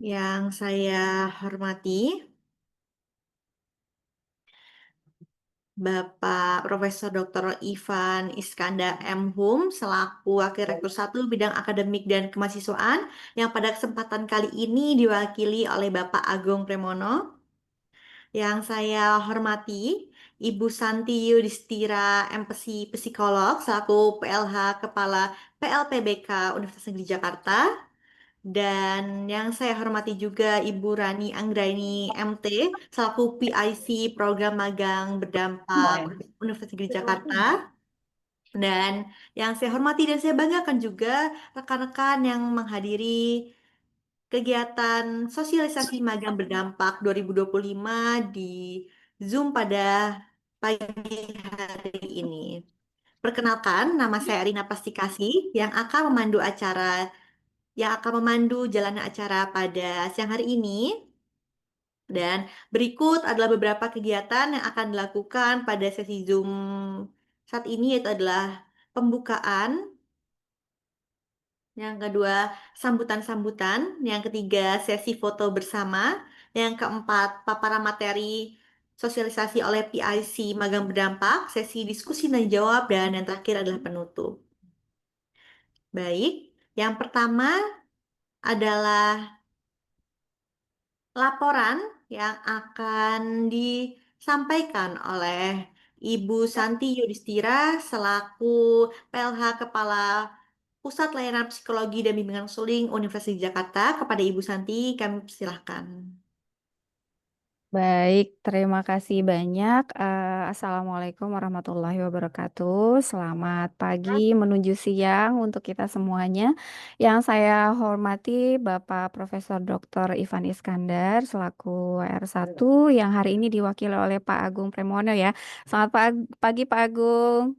Yang saya hormati Bapak Profesor Dr. Ivan Iskandar M. Hum selaku Wakil Rektor 1 Bidang Akademik dan Kemahasiswaan yang pada kesempatan kali ini diwakili oleh Bapak Agung Premono. Yang saya hormati Ibu Santi Yudhistira MPsi Psikolog selaku PLH Kepala PLPBK Universitas Negeri Jakarta. Dan yang saya hormati juga Ibu Rani Anggraini MT selaku PIC Program Magang Berdampak Universitas Negeri Jakarta. Dan yang saya hormati dan saya banggakan juga rekan-rekan yang menghadiri kegiatan sosialisasi magang berdampak 2025 di Zoom pada pagi hari ini. Perkenalkan, nama saya Arina Pastikasi yang akan memandu jalannya acara pada siang hari ini. Dan berikut adalah beberapa kegiatan yang akan dilakukan pada sesi Zoom saat ini, yaitu adalah pembukaan, yang kedua sambutan-sambutan, yang ketiga sesi foto bersama, yang keempat paparan materi sosialisasi oleh PIC Magang Berdampak, sesi diskusi dan jawab, dan yang terakhir adalah penutup. Baik, yang pertama adalah laporan yang akan disampaikan oleh Ibu Santi Yudhistira selaku PLH Kepala Pusat Layanan Psikologi dan Bimbingan Konseling Universitas Jakarta. Kepada Ibu Santi, kami persilahkan. Baik, terima kasih banyak. Assalamualaikum warahmatullahi wabarakatuh. Selamat pagi menuju siang untuk kita semuanya. Yang saya hormati Bapak Profesor Dr. Ivan Iskandar selaku WR1 yang hari ini diwakili oleh Pak Agung Premono ya. Selamat pagi Pak Agung.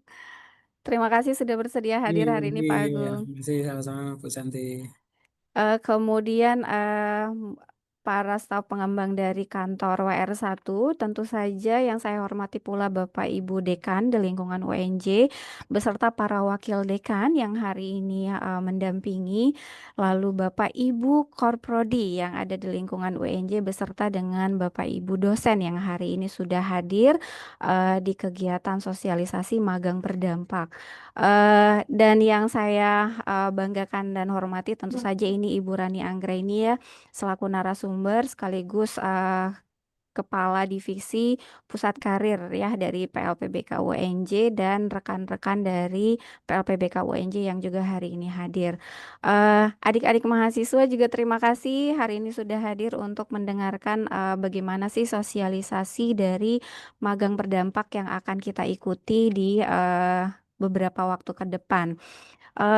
Terima kasih sudah bersedia hadir Iya, hari ini Pak iya, Agung. masih sama-sama Bu Santi. Kemudian para staf pengembang dari kantor WR1, tentu saja yang saya hormati pula Bapak Ibu Dekan di lingkungan UNJ beserta para wakil dekan yang hari ini mendampingi, lalu Bapak Ibu Korprodi yang ada di lingkungan UNJ beserta dengan Bapak Ibu dosen yang hari ini sudah hadir di kegiatan sosialisasi magang berdampak. Dan yang saya banggakan dan hormati tentu saja ini Ibu Rani Anggraini ya, selaku narasumber sekaligus Kepala Divisi Pusat Karir ya dari PLPBK UNJ dan rekan-rekan dari PLPBK UNJ yang juga hari ini hadir. Adik-adik mahasiswa juga terima kasih hari ini sudah hadir untuk mendengarkan bagaimana sih sosialisasi dari magang berdampak yang akan kita ikuti di beberapa waktu ke depan.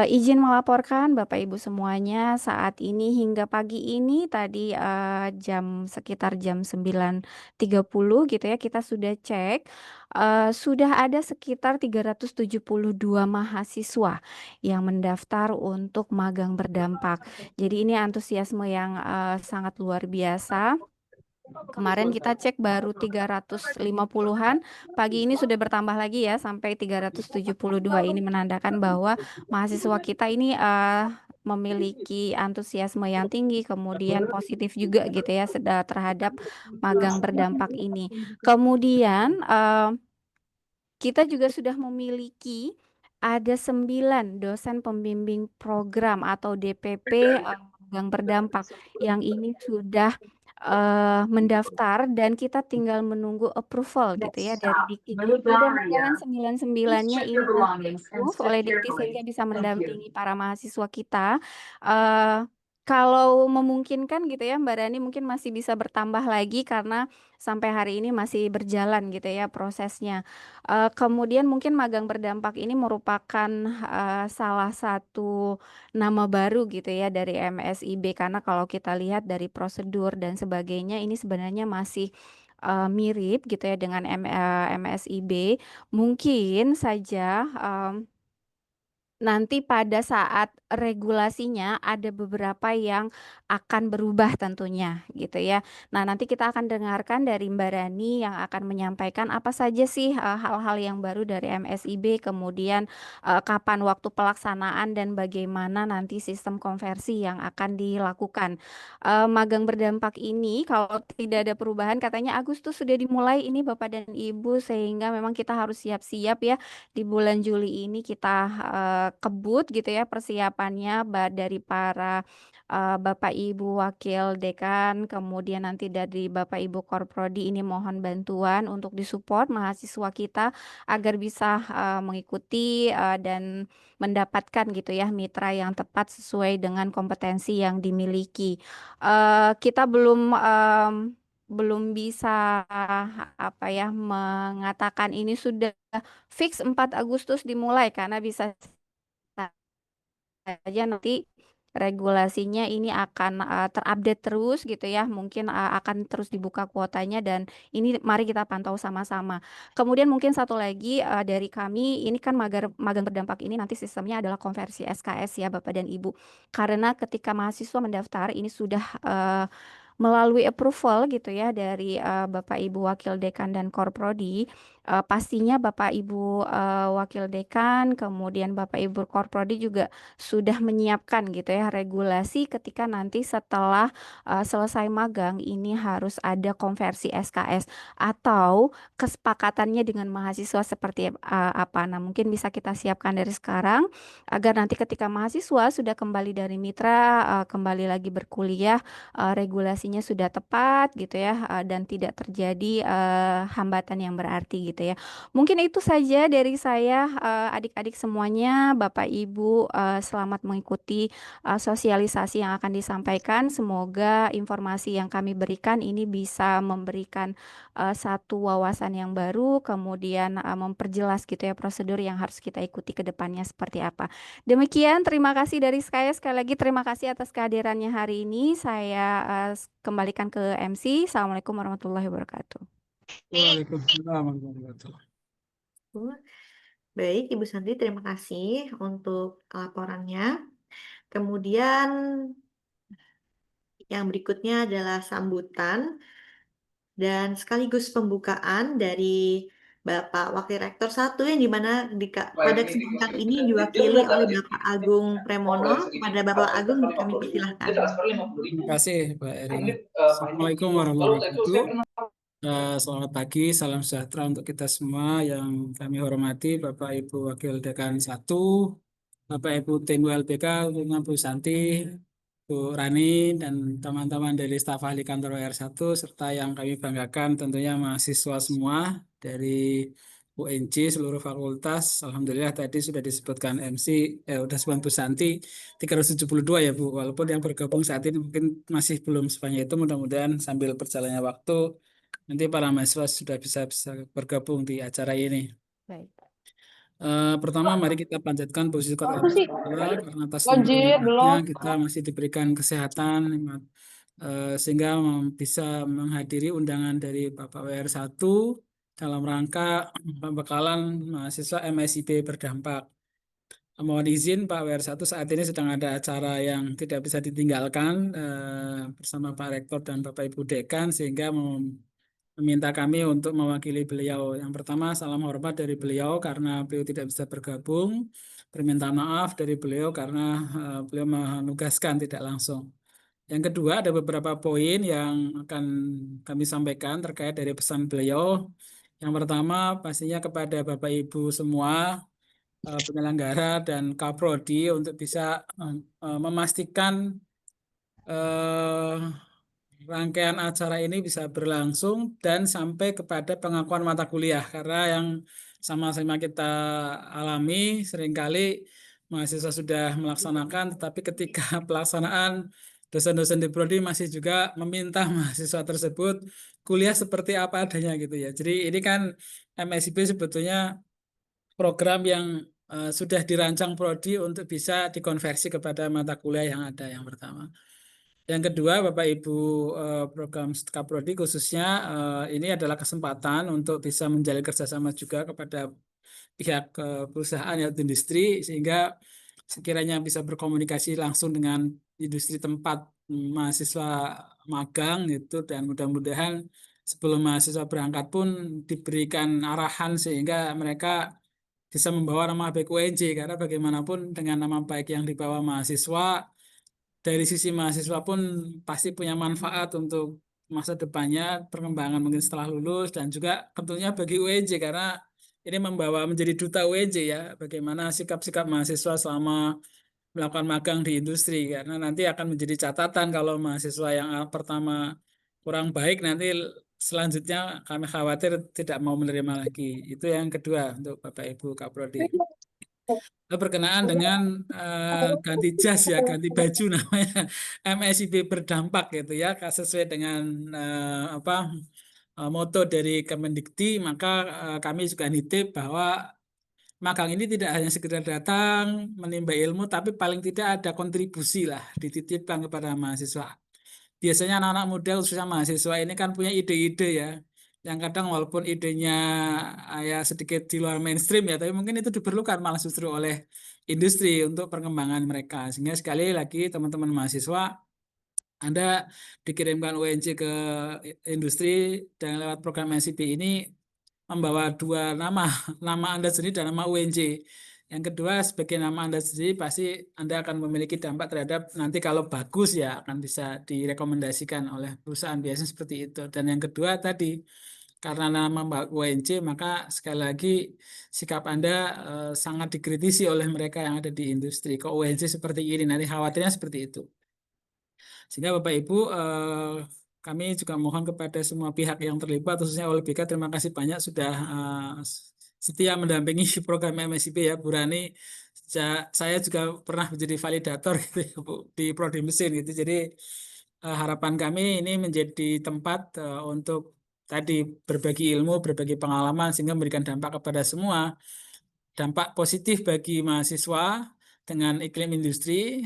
Izin melaporkan Bapak Ibu semuanya saat ini hingga pagi ini tadi sekitar jam 9.30 gitu ya kita sudah cek sudah ada sekitar 372 mahasiswa yang mendaftar untuk magang berdampak. Jadi ini antusiasme yang sangat luar biasa. Kemarin kita cek baru 350-an, pagi ini sudah bertambah lagi ya sampai 372. Ini menandakan bahwa mahasiswa kita ini memiliki antusiasme yang tinggi, kemudian positif juga gitu ya terhadap magang berdampak ini. Kemudian kita juga sudah memiliki ada 9 dosen pembimbing program atau DPP magang berdampak yang ini sudah mendaftar dan kita tinggal menunggu approval gitu ya dari Dikti. Mudah-mudahan 9-9-nya ini nanti approve oleh Dikti sehingga bisa mendampingi para mahasiswa kita. Eh, Kalau memungkinkan gitu ya Mbak Rani mungkin masih bisa bertambah lagi karena sampai hari ini masih berjalan gitu ya prosesnya. Kemudian mungkin magang berdampak ini merupakan salah satu nama baru gitu ya dari MSIB karena kalau kita lihat dari prosedur dan sebagainya ini sebenarnya masih mirip gitu ya dengan MSIB. Mungkin saja nanti pada saat regulasinya ada beberapa yang akan berubah tentunya gitu ya. Nah, nanti kita akan dengarkan dari Mbak Rani yang akan menyampaikan apa saja sih hal-hal yang baru dari MSIB, kemudian kapan waktu pelaksanaan dan bagaimana nanti sistem konversi yang akan dilakukan. Magang berdampak ini kalau tidak ada perubahan katanya Agustus sudah dimulai ini Bapak dan Ibu, sehingga memang kita harus siap-siap ya di bulan Juli ini kita kebut gitu ya persiapannya dari para Bapak Ibu Wakil Dekan, kemudian nanti dari Bapak Ibu Korprodi ini mohon bantuan untuk disupport mahasiswa kita agar bisa mengikuti dan mendapatkan gitu ya mitra yang tepat sesuai dengan kompetensi yang dimiliki. Kita belum bisa apa ya mengatakan ini sudah fix 4 Agustus dimulai karena bisa saja nanti regulasinya ini akan terupdate terus gitu ya. Mungkin akan terus dibuka kuotanya dan ini mari kita pantau sama-sama. Kemudian mungkin satu lagi dari kami ini kan magang berdampak ini nanti sistemnya adalah konversi SKS ya Bapak dan Ibu. Karena ketika mahasiswa mendaftar ini sudah melalui approval gitu ya dari Bapak Ibu Wakil Dekan dan Korprodi, pastinya Bapak Ibu Wakil Dekan, kemudian Bapak Ibu Korprodi juga sudah menyiapkan gitu ya regulasi ketika nanti setelah selesai magang ini harus ada konversi SKS atau kesepakatannya dengan mahasiswa seperti apa. Nah, mungkin bisa kita siapkan dari sekarang agar nanti ketika mahasiswa sudah kembali dari mitra, kembali lagi berkuliah regulasinya sudah tepat gitu ya dan tidak terjadi hambatan yang berarti gitu ya. Mungkin itu saja dari saya adik-adik semuanya, Bapak Ibu selamat mengikuti sosialisasi yang akan disampaikan. Semoga informasi yang kami berikan ini bisa memberikan satu wawasan yang baru, kemudian memperjelas gitu ya prosedur yang harus kita ikuti ke depannya seperti apa. Demikian, terima kasih dari saya. Sekali lagi terima kasih atas kehadirannya hari ini. Saya kembalikan ke MC. Assalamualaikum warahmatullahi wabarakatuh. Waalaikumsalam warahmatullahi wabarakatuh. Baik, Ibu Santi, terima kasih untuk laporannya. Kemudian yang berikutnya adalah sambutan dan sekaligus pembukaan dari Bapak Wakil Rektor 1 yang dimana pada kesempatan ini diwakili oleh Bapak Agung Premono. Pada Bapak Agung kami persilahkan. Terima kasih, Pak Erin. Assalamualaikum warahmatullahi wabarakatuh. Selamat pagi, salam sejahtera untuk kita semua yang kami hormati, Bapak Ibu Wakil Dekan 1, Bapak Ibu tim ULBK, tentunya Bu Santi, Bu Rani, dan teman-teman dari staf ahli kantor WR1, serta yang kami banggakan tentunya mahasiswa semua dari UNJ seluruh fakultas. Alhamdulillah tadi sudah disebutkan MC, udah disebut Bu Santi, 372 ya Bu, walaupun yang bergabung saat ini mungkin masih belum sebanyak itu, mudah-mudahan sambil berjalannya waktu nanti para mahasiswa sudah bisa bergabung di acara ini. Baik. Pertama, mari kita panjatkan puji syukur Apa atas sih? Allah karena atas Wajib nikmatnya belum. kita masih diberikan kesehatan, sehingga bisa menghadiri undangan dari Bapak WR1 dalam rangka pembekalan mahasiswa MSIB berdampak. Mohon izin Pak WR1 saat ini sedang ada acara yang tidak bisa ditinggalkan bersama Pak Rektor dan Bapak Ibu Dekan, sehingga meminta kami untuk mewakili beliau. Yang pertama, salam hormat dari beliau karena beliau tidak bisa bergabung. Permintaan maaf dari beliau karena beliau menugaskan tidak langsung. Yang kedua, ada beberapa poin yang akan kami sampaikan terkait dari pesan beliau. Yang pertama, pastinya kepada Bapak Ibu semua, penyelenggara dan Kaprodi untuk bisa memastikan eh, rangkaian acara ini bisa berlangsung dan sampai kepada pengakuan mata kuliah, karena yang sama-sama kita alami seringkali mahasiswa sudah melaksanakan tetapi ketika pelaksanaan dosen-dosen di prodi masih juga meminta mahasiswa tersebut kuliah seperti apa adanya gitu ya. Jadi ini kan MSIP sebetulnya program yang sudah dirancang prodi untuk bisa dikonversi kepada mata kuliah yang ada, yang pertama. Yang kedua, Bapak Ibu, program Kaprodi khususnya ini adalah kesempatan untuk bisa menjalin kerjasama juga kepada pihak perusahaan atau industri, sehingga sekiranya bisa berkomunikasi langsung dengan industri tempat mahasiswa magang itu, dan mudah-mudahan sebelum mahasiswa berangkat pun diberikan arahan sehingga mereka bisa membawa nama baik UNJ, karena bagaimanapun dengan nama baik yang dibawa mahasiswa, dari sisi mahasiswa pun pasti punya manfaat untuk masa depannya, perkembangan mungkin setelah lulus, dan juga tentunya bagi UNJ karena ini membawa menjadi duta UNJ ya, bagaimana sikap-sikap mahasiswa selama melakukan magang di industri, karena nanti akan menjadi catatan kalau mahasiswa yang pertama kurang baik, nanti selanjutnya kami khawatir tidak mau menerima lagi. Itu yang kedua untuk Bapak Ibu Kaprodi. Berkenaan dengan ganti jas ya, ganti baju namanya MSIB berdampak gitu ya, sesuai dengan apa moto dari Kemendikti, maka kami juga nitip bahwa magang ini tidak hanya sekedar datang menimba ilmu, tapi paling tidak ada kontribusi lah dititipkan kepada mahasiswa. Biasanya anak-anak muda khususnya mahasiswa ini kan punya ide-ide ya, yang kadang walaupun idenya ya sedikit di luar mainstream ya, tapi mungkin itu diperlukan malah justru oleh industri untuk perkembangan mereka. Sehingga sekali lagi teman-teman mahasiswa, Anda dikirimkan UNJ ke industri dan lewat program NCP ini membawa dua nama, nama Anda sendiri dan nama UNJ. Yang kedua, sebagai nama Anda sendiri, pasti Anda akan memiliki dampak terhadap nanti kalau bagus ya akan bisa direkomendasikan oleh perusahaan, biasanya seperti itu. Dan yang kedua tadi, karena nama Mbak UNJ, maka sekali lagi sikap Anda sangat dikritisi oleh mereka yang ada di industri. Kok UNJ seperti ini? Nanti khawatirnya seperti itu. Sehingga Bapak Ibu, kami juga mohon kepada semua pihak yang terlibat, khususnya OLBK, terima kasih banyak sudah setia mendampingi program MSIP ya, Bu Rani. Saya juga pernah menjadi validator gitu ya, Bu, di Prodi Mesin gitu. Jadi harapan kami ini menjadi tempat untuk tadi berbagi ilmu, berbagi pengalaman, sehingga memberikan dampak kepada semua, dampak positif bagi mahasiswa dengan iklim industri,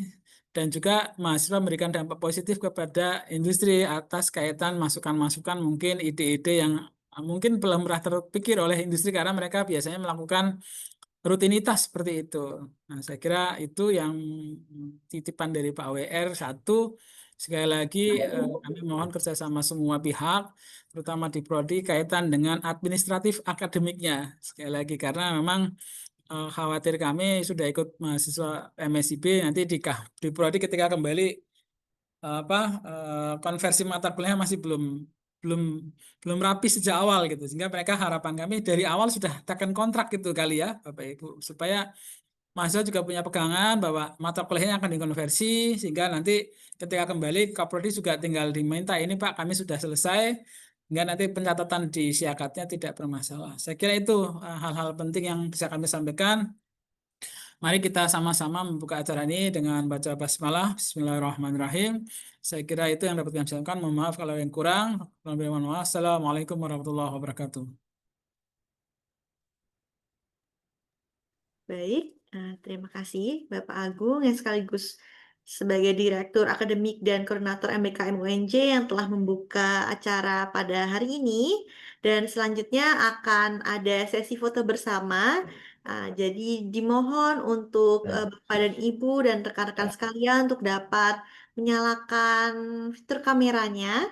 dan juga mahasiswa memberikan dampak positif kepada industri atas kaitan masukan-masukan, mungkin ide-ide yang mungkin belum pernah terpikir oleh industri karena mereka biasanya melakukan rutinitas seperti itu. Nah, saya kira itu yang titipan dari Pak WR satu. Sekali lagi kami mohon kerjasama semua pihak, terutama di Prodi, kaitan dengan administratif akademiknya. Sekali lagi karena memang khawatir kami sudah ikut mahasiswa MSIB nanti di Prodi ketika kembali apa konversi mata kuliah masih belum belum rapi sejak awal gitu, sehingga mereka harapan kami dari awal sudah tekan kontrak gitu kali ya Bapak Ibu, supaya mahasiswa juga punya pegangan bahwa mata kuliahnya akan dikonversi, sehingga nanti ketika kembali Kaprodi juga tinggal diminta ini Pak kami sudah selesai, hingga nanti pencatatan di siakatnya tidak bermasalah. Saya kira itu hal-hal penting yang bisa kami sampaikan. Mari kita sama-sama membuka acara ini dengan baca basmalah. Bismillahirrahmanirrahim. Saya kira itu yang dapat kami sampaikan. Mohon maaf kalau yang kurang. Mohon maaf. Assalamualaikum warahmatullahi wabarakatuh. Baik, terima kasih Bapak Agung yang sekaligus sebagai Direktur Akademik dan Koordinator MBKM UNJ yang telah membuka acara pada hari ini. Dan selanjutnya akan ada sesi foto bersama. Jadi dimohon untuk Bapak dan Ibu dan rekan-rekan sekalian untuk dapat menyalakan fitur kameranya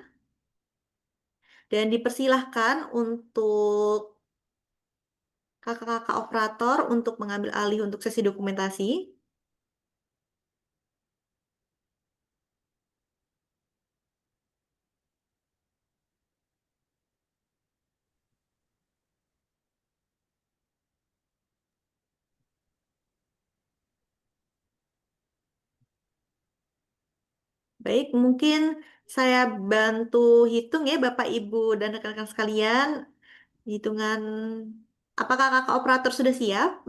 dan dipersilahkan untuk kakak-kakak operator untuk mengambil alih untuk sesi dokumentasi. Baik, mungkin saya bantu hitung ya Bapak, Ibu, dan rekan-rekan sekalian. Hitungan, apakah kakak operator sudah siap?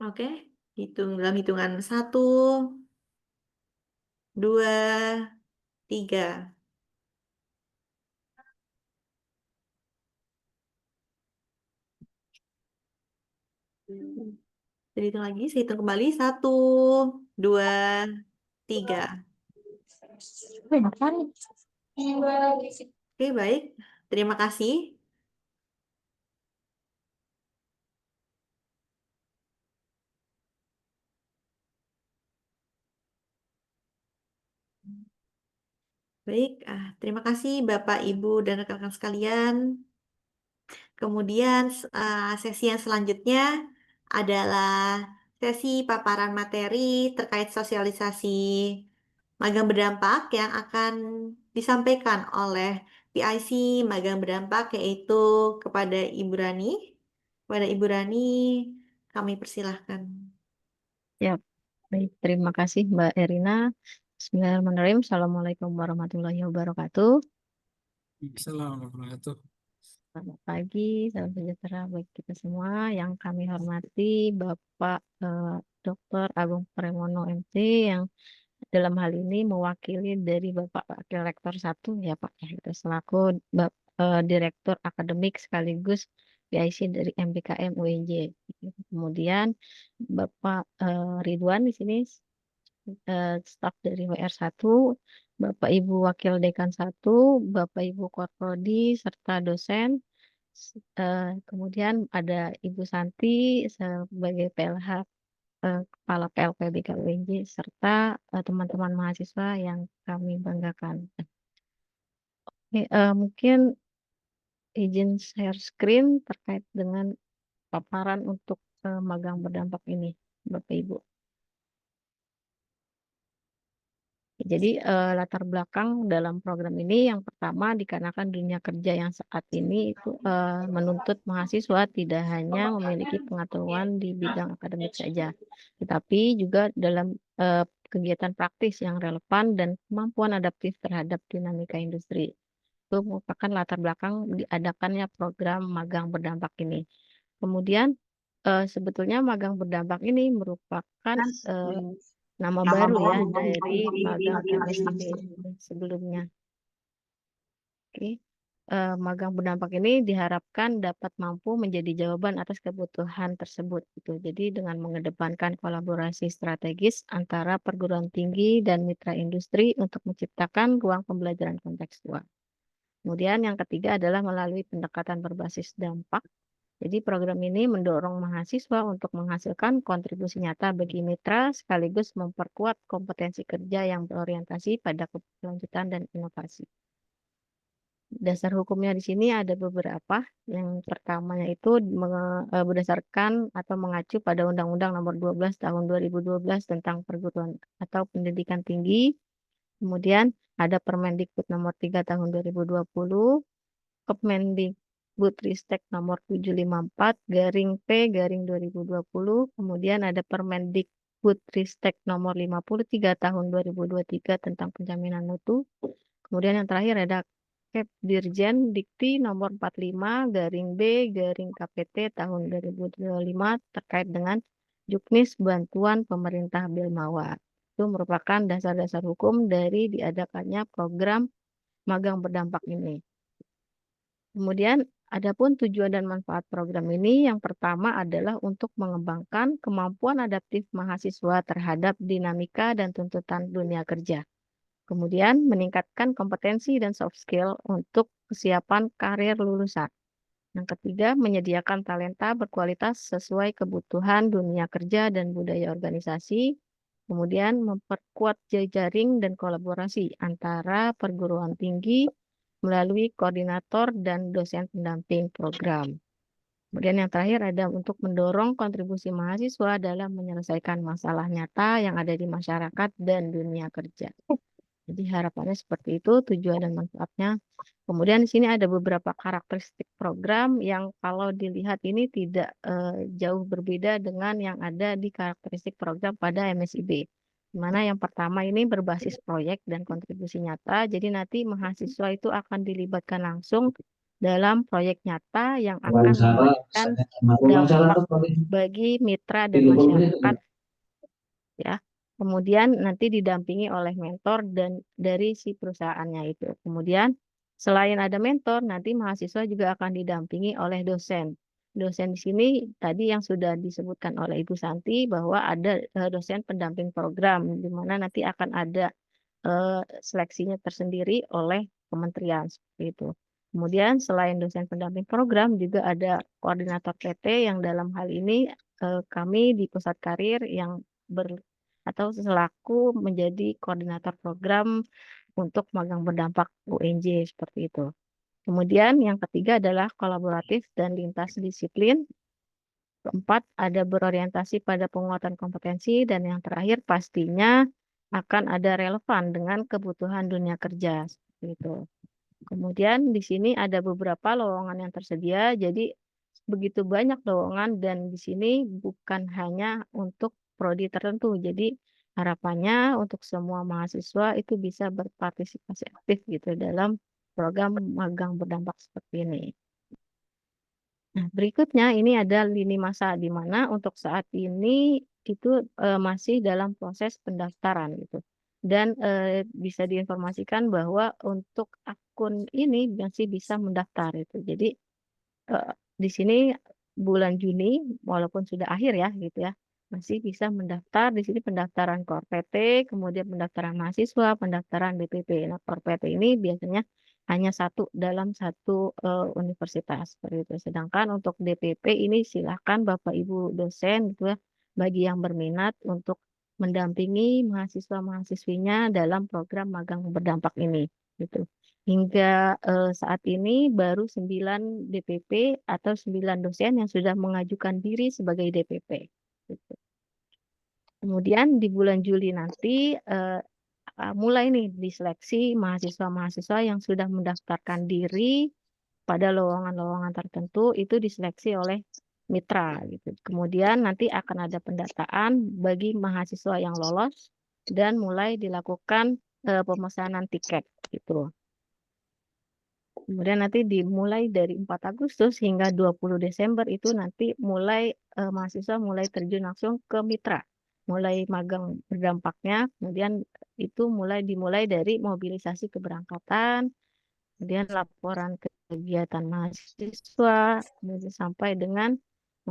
Oke, dalam hitungan 1, 2, 3. Jadi hitung lagi, saya hitung kembali. 1, 2, 3. Oke, baik. Terima kasih. Baik, terima kasih Bapak, Ibu, dan rekan-rekan sekalian. Kemudian sesi yang selanjutnya adalah sesi paparan materi terkait sosialisasi magang berdampak yang akan disampaikan oleh PIC magang berdampak, yaitu kepada Ibu Rani. Kepada Ibu Rani, kami persilahkan. Ya, baik. Terima kasih Mbak Erina. Bismillahirrahmanirrahim. Assalamualaikum warahmatullahi wabarakatuh. Assalamualaikum warahmatullahi wabarakatuh. Selamat pagi, salam sejahtera bagi kita semua. Yang kami hormati Bapak Dr. Agung Premono MC yang dalam hal ini mewakili dari Bapak Wakil Rektor 1 ya Pak ya, itu selaku Direktur Akademik sekaligus PIC dari MBKM UNJ. Kemudian Bapak Ridwan di sini staf dari WR1, Bapak Ibu Wakil Dekan 1, Bapak Ibu Korprodi, serta dosen. Kemudian ada Ibu Santi sebagai PLH, Kepala PLPBK UNJ, serta teman-teman mahasiswa yang kami banggakan. Oke, mungkin izin share screen terkait dengan paparan untuk magang berdampak ini, Bapak Ibu. Jadi latar belakang dalam program ini yang pertama dikarenakan dunia kerja yang saat ini itu menuntut mahasiswa tidak hanya memiliki pengetahuan di bidang akademik saja, tetapi juga dalam kegiatan praktis yang relevan dan kemampuan adaptif terhadap dinamika industri. Itu merupakan latar belakang diadakannya program magang berdampak ini. Kemudian sebetulnya magang berdampak ini merupakan nama baru ya dari magang MSIB sebelumnya. Oke. Magang berdampak ini diharapkan dapat mampu menjadi jawaban atas kebutuhan tersebut gitu. Jadi dengan mengedepankan kolaborasi strategis antara perguruan tinggi dan mitra industri untuk menciptakan ruang pembelajaran kontekstual. Kemudian yang ketiga adalah melalui pendekatan berbasis dampak. Jadi program ini mendorong mahasiswa untuk menghasilkan kontribusi nyata bagi mitra sekaligus memperkuat kompetensi kerja yang berorientasi pada keberlanjutan dan inovasi. Dasar hukumnya di sini ada beberapa. Yang pertamanya itu berdasarkan atau mengacu pada Undang-Undang Nomor 12 Tahun 2012 tentang perguruan atau pendidikan tinggi. Kemudian ada Permendikbud Nomor 3 Tahun 2020, Kemendikbudristek Nomor 754/P/2020, kemudian ada Permendikbudristek Nomor 53 Tahun 2023 tentang penjaminan mutu. Kemudian yang terakhir ada Kepdirjen Dikti Nomor 45/B/KPT Tahun 2025 terkait dengan Juknis Bantuan Pemerintah Bilmawa. Itu merupakan dasar-dasar hukum dari diadakannya program magang berdampak ini. Kemudian, adapun tujuan dan manfaat program ini yang pertama adalah untuk mengembangkan kemampuan adaptif mahasiswa terhadap dinamika dan tuntutan dunia kerja. Kemudian, meningkatkan kompetensi dan soft skill untuk kesiapan karir lulusan. Yang ketiga, menyediakan talenta berkualitas sesuai kebutuhan dunia kerja dan budaya organisasi. Kemudian, memperkuat jejaring dan kolaborasi antara perguruan tinggi melalui koordinator dan dosen pendamping program. Kemudian yang terakhir ada untuk mendorong kontribusi mahasiswa dalam menyelesaikan masalah nyata yang ada di masyarakat dan dunia kerja. Jadi harapannya seperti itu tujuan dan manfaatnya. Kemudian di sini ada beberapa karakteristik program yang kalau dilihat ini tidak jauh berbeda dengan yang ada di karakteristik program pada MSIB. Di mana yang pertama ini berbasis proyek dan kontribusi nyata. Jadi nanti mahasiswa itu akan dilibatkan langsung dalam proyek nyata yang akan memberikan dampak bagi mitra dan masyarakat ya. Kemudian nanti didampingi oleh mentor dan dari si perusahaannya itu. Kemudian selain ada mentor, nanti mahasiswa juga akan didampingi oleh dosen. Dosen di sini tadi yang sudah disebutkan oleh Ibu Santi bahwa ada dosen pendamping program di mana nanti akan ada seleksinya tersendiri oleh kementerian seperti itu. Kemudian selain dosen pendamping program juga ada koordinator PT yang dalam hal ini kami di Pusat Karir yang atau selaku menjadi koordinator program untuk magang berdampak UNJ seperti itu. Kemudian yang ketiga adalah kolaboratif dan lintas disiplin. Keempat, ada berorientasi pada penguatan kompetensi. Dan yang terakhir pastinya akan ada relevan dengan kebutuhan dunia kerja. Seperti itu. Kemudian di sini ada beberapa lowongan yang tersedia. Jadi begitu banyak lowongan dan di sini bukan hanya untuk prodi tertentu. Jadi harapannya untuk semua mahasiswa itu bisa berpartisipasi aktif gitu dalam program magang berdampak seperti ini. Nah, berikutnya ini ada lini masa di mana untuk saat ini itu masih dalam proses pendaftaran gitu. Dan bisa diinformasikan bahwa untuk akun ini masih bisa mendaftar itu. Jadi di sini bulan Juni walaupun sudah akhir ya gitu ya, masih bisa mendaftar. Di sini pendaftaran KOR PT, kemudian pendaftaran mahasiswa, pendaftaran DPP. Nah, KOR PT ini biasanya hanya satu dalam satu universitas seperti itu. Sedangkan untuk DPP ini silakan Bapak Ibu dosen gitu ya, bagi yang berminat untuk mendampingi mahasiswa-mahasiswinya dalam program magang berdampak ini gitu. Hingga saat ini baru 9 DPP atau 9 dosen yang sudah mengajukan diri sebagai DPP. Gitu. Kemudian di bulan Juli nanti mulai nih diseleksi mahasiswa-mahasiswa yang sudah mendaftarkan diri pada lowongan-lowongan tertentu itu diseleksi oleh mitra gitu. Kemudian nanti akan ada pendataan bagi mahasiswa yang lolos dan mulai dilakukan pemesanan tiket gitu. Kemudian nanti dimulai dari 4 Agustus hingga 20 Desember itu nanti mulai mahasiswa mulai terjun langsung ke mitra. Mulai magang berdampaknya, kemudian itu dimulai dari mobilisasi keberangkatan, kemudian laporan kegiatan mahasiswa, kemudian sampai dengan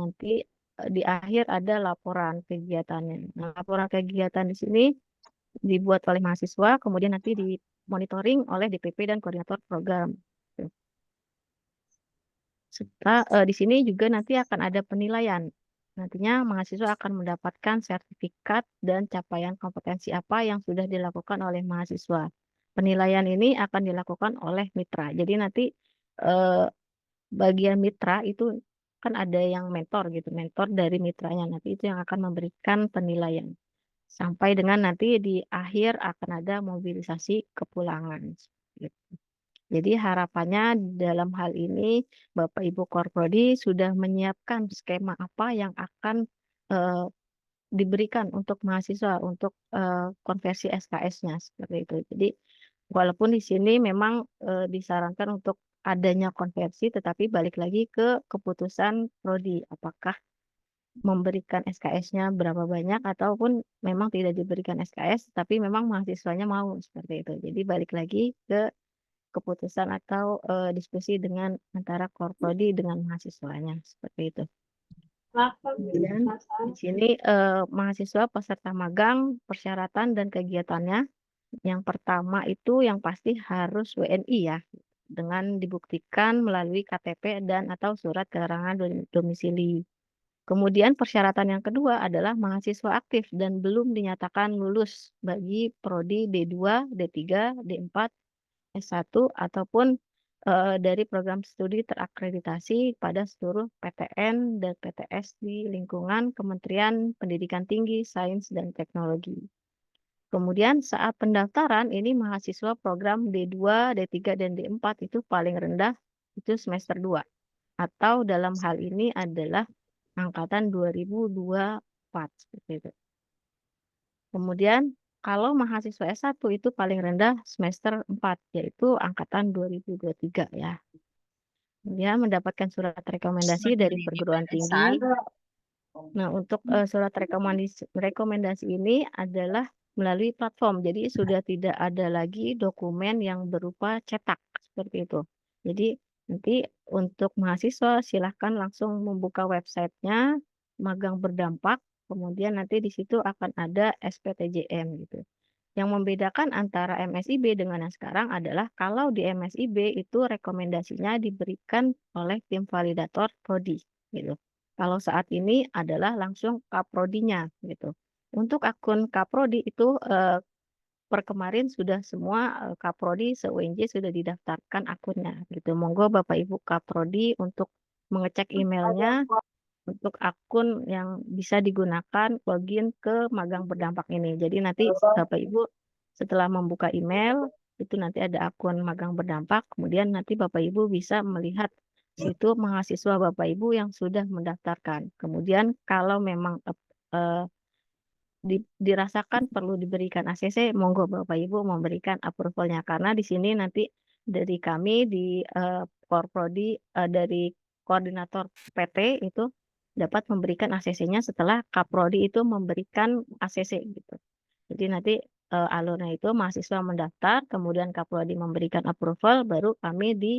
nanti di akhir ada laporan kegiatannya. Nah, laporan kegiatan di sini dibuat oleh mahasiswa, kemudian nanti dimonitoring oleh DPP dan koordinator program. Serta di sini juga nanti akan ada penilaian. Nantinya mahasiswa akan mendapatkan sertifikat dan capaian kompetensi apa yang sudah dilakukan oleh mahasiswa. Penilaian ini akan dilakukan oleh mitra. Jadi nanti bagian mitra itu kan ada yang mentor gitu, mentor dari mitranya. Nanti itu yang akan memberikan penilaian. Sampai dengan nanti di akhir akan ada mobilisasi kepulangan. Gitu. Jadi harapannya dalam hal ini Bapak Ibu Korprodi sudah menyiapkan skema apa yang akan diberikan untuk mahasiswa untuk konversi SKS-nya seperti itu. Jadi walaupun di sini memang disarankan untuk adanya konversi, tetapi balik lagi ke keputusan prodi apakah memberikan SKS-nya berapa banyak ataupun memang tidak diberikan SKS, tapi memang mahasiswanya mau seperti itu. Jadi balik lagi ke keputusan atau diskusi dengan antara korprodi dengan mahasiswanya seperti itu. Kemudian di sini mahasiswa peserta magang, persyaratan dan kegiatannya. Yang pertama itu yang pasti harus WNI ya, dengan dibuktikan melalui KTP dan atau surat keterangan domisili. Kemudian persyaratan yang kedua adalah mahasiswa aktif dan belum dinyatakan lulus bagi prodi D2, D3, D4, S1 ataupun dari program studi terakreditasi pada seluruh PTN dan PTS di lingkungan Kementerian Pendidikan Tinggi, Sains, dan Teknologi. Kemudian saat pendaftaran ini mahasiswa program D2, D3, dan D4 itu paling rendah itu semester 2. Atau dalam hal ini adalah angkatan 2024. Seperti itu. Kemudian kalau mahasiswa S1 itu paling rendah semester 4, yaitu angkatan 2023 ya. Dia mendapatkan surat rekomendasi dari perguruan tinggi. Nah, untuk surat rekomendasi ini adalah melalui platform. Jadi sudah tidak ada lagi dokumen yang berupa cetak seperti itu. Jadi nanti untuk mahasiswa silahkan langsung membuka websitenya Magang Berdampak. Kemudian nanti di situ akan ada SPTJM gitu. Yang membedakan antara MSIB dengan yang sekarang adalah kalau di MSIB itu rekomendasinya diberikan oleh tim validator prodi gitu. Kalau saat ini adalah langsung kaprodinya gitu. Untuk akun kaprodi itu per kemarin sudah semua kaprodi se-UNJ sudah didaftarkan akunnya gitu. Monggo Bapak Ibu kaprodi untuk mengecek emailnya untuk akun yang bisa digunakan login ke magang berdampak ini. Jadi nanti Bapak Ibu setelah membuka email itu nanti ada akun magang berdampak, kemudian nanti Bapak Ibu bisa melihat situ mahasiswa Bapak Ibu yang sudah mendaftarkan. Kemudian kalau memang dirasakan perlu diberikan ACC, monggo Bapak Ibu memberikan approvalnya karena di sini nanti dari kami di Korprodi dari koordinator PT itu dapat memberikan ACC-nya setelah Kaprodi itu memberikan ACC gitu. Jadi nanti alurnya itu mahasiswa mendaftar, kemudian Kaprodi memberikan approval, baru kami di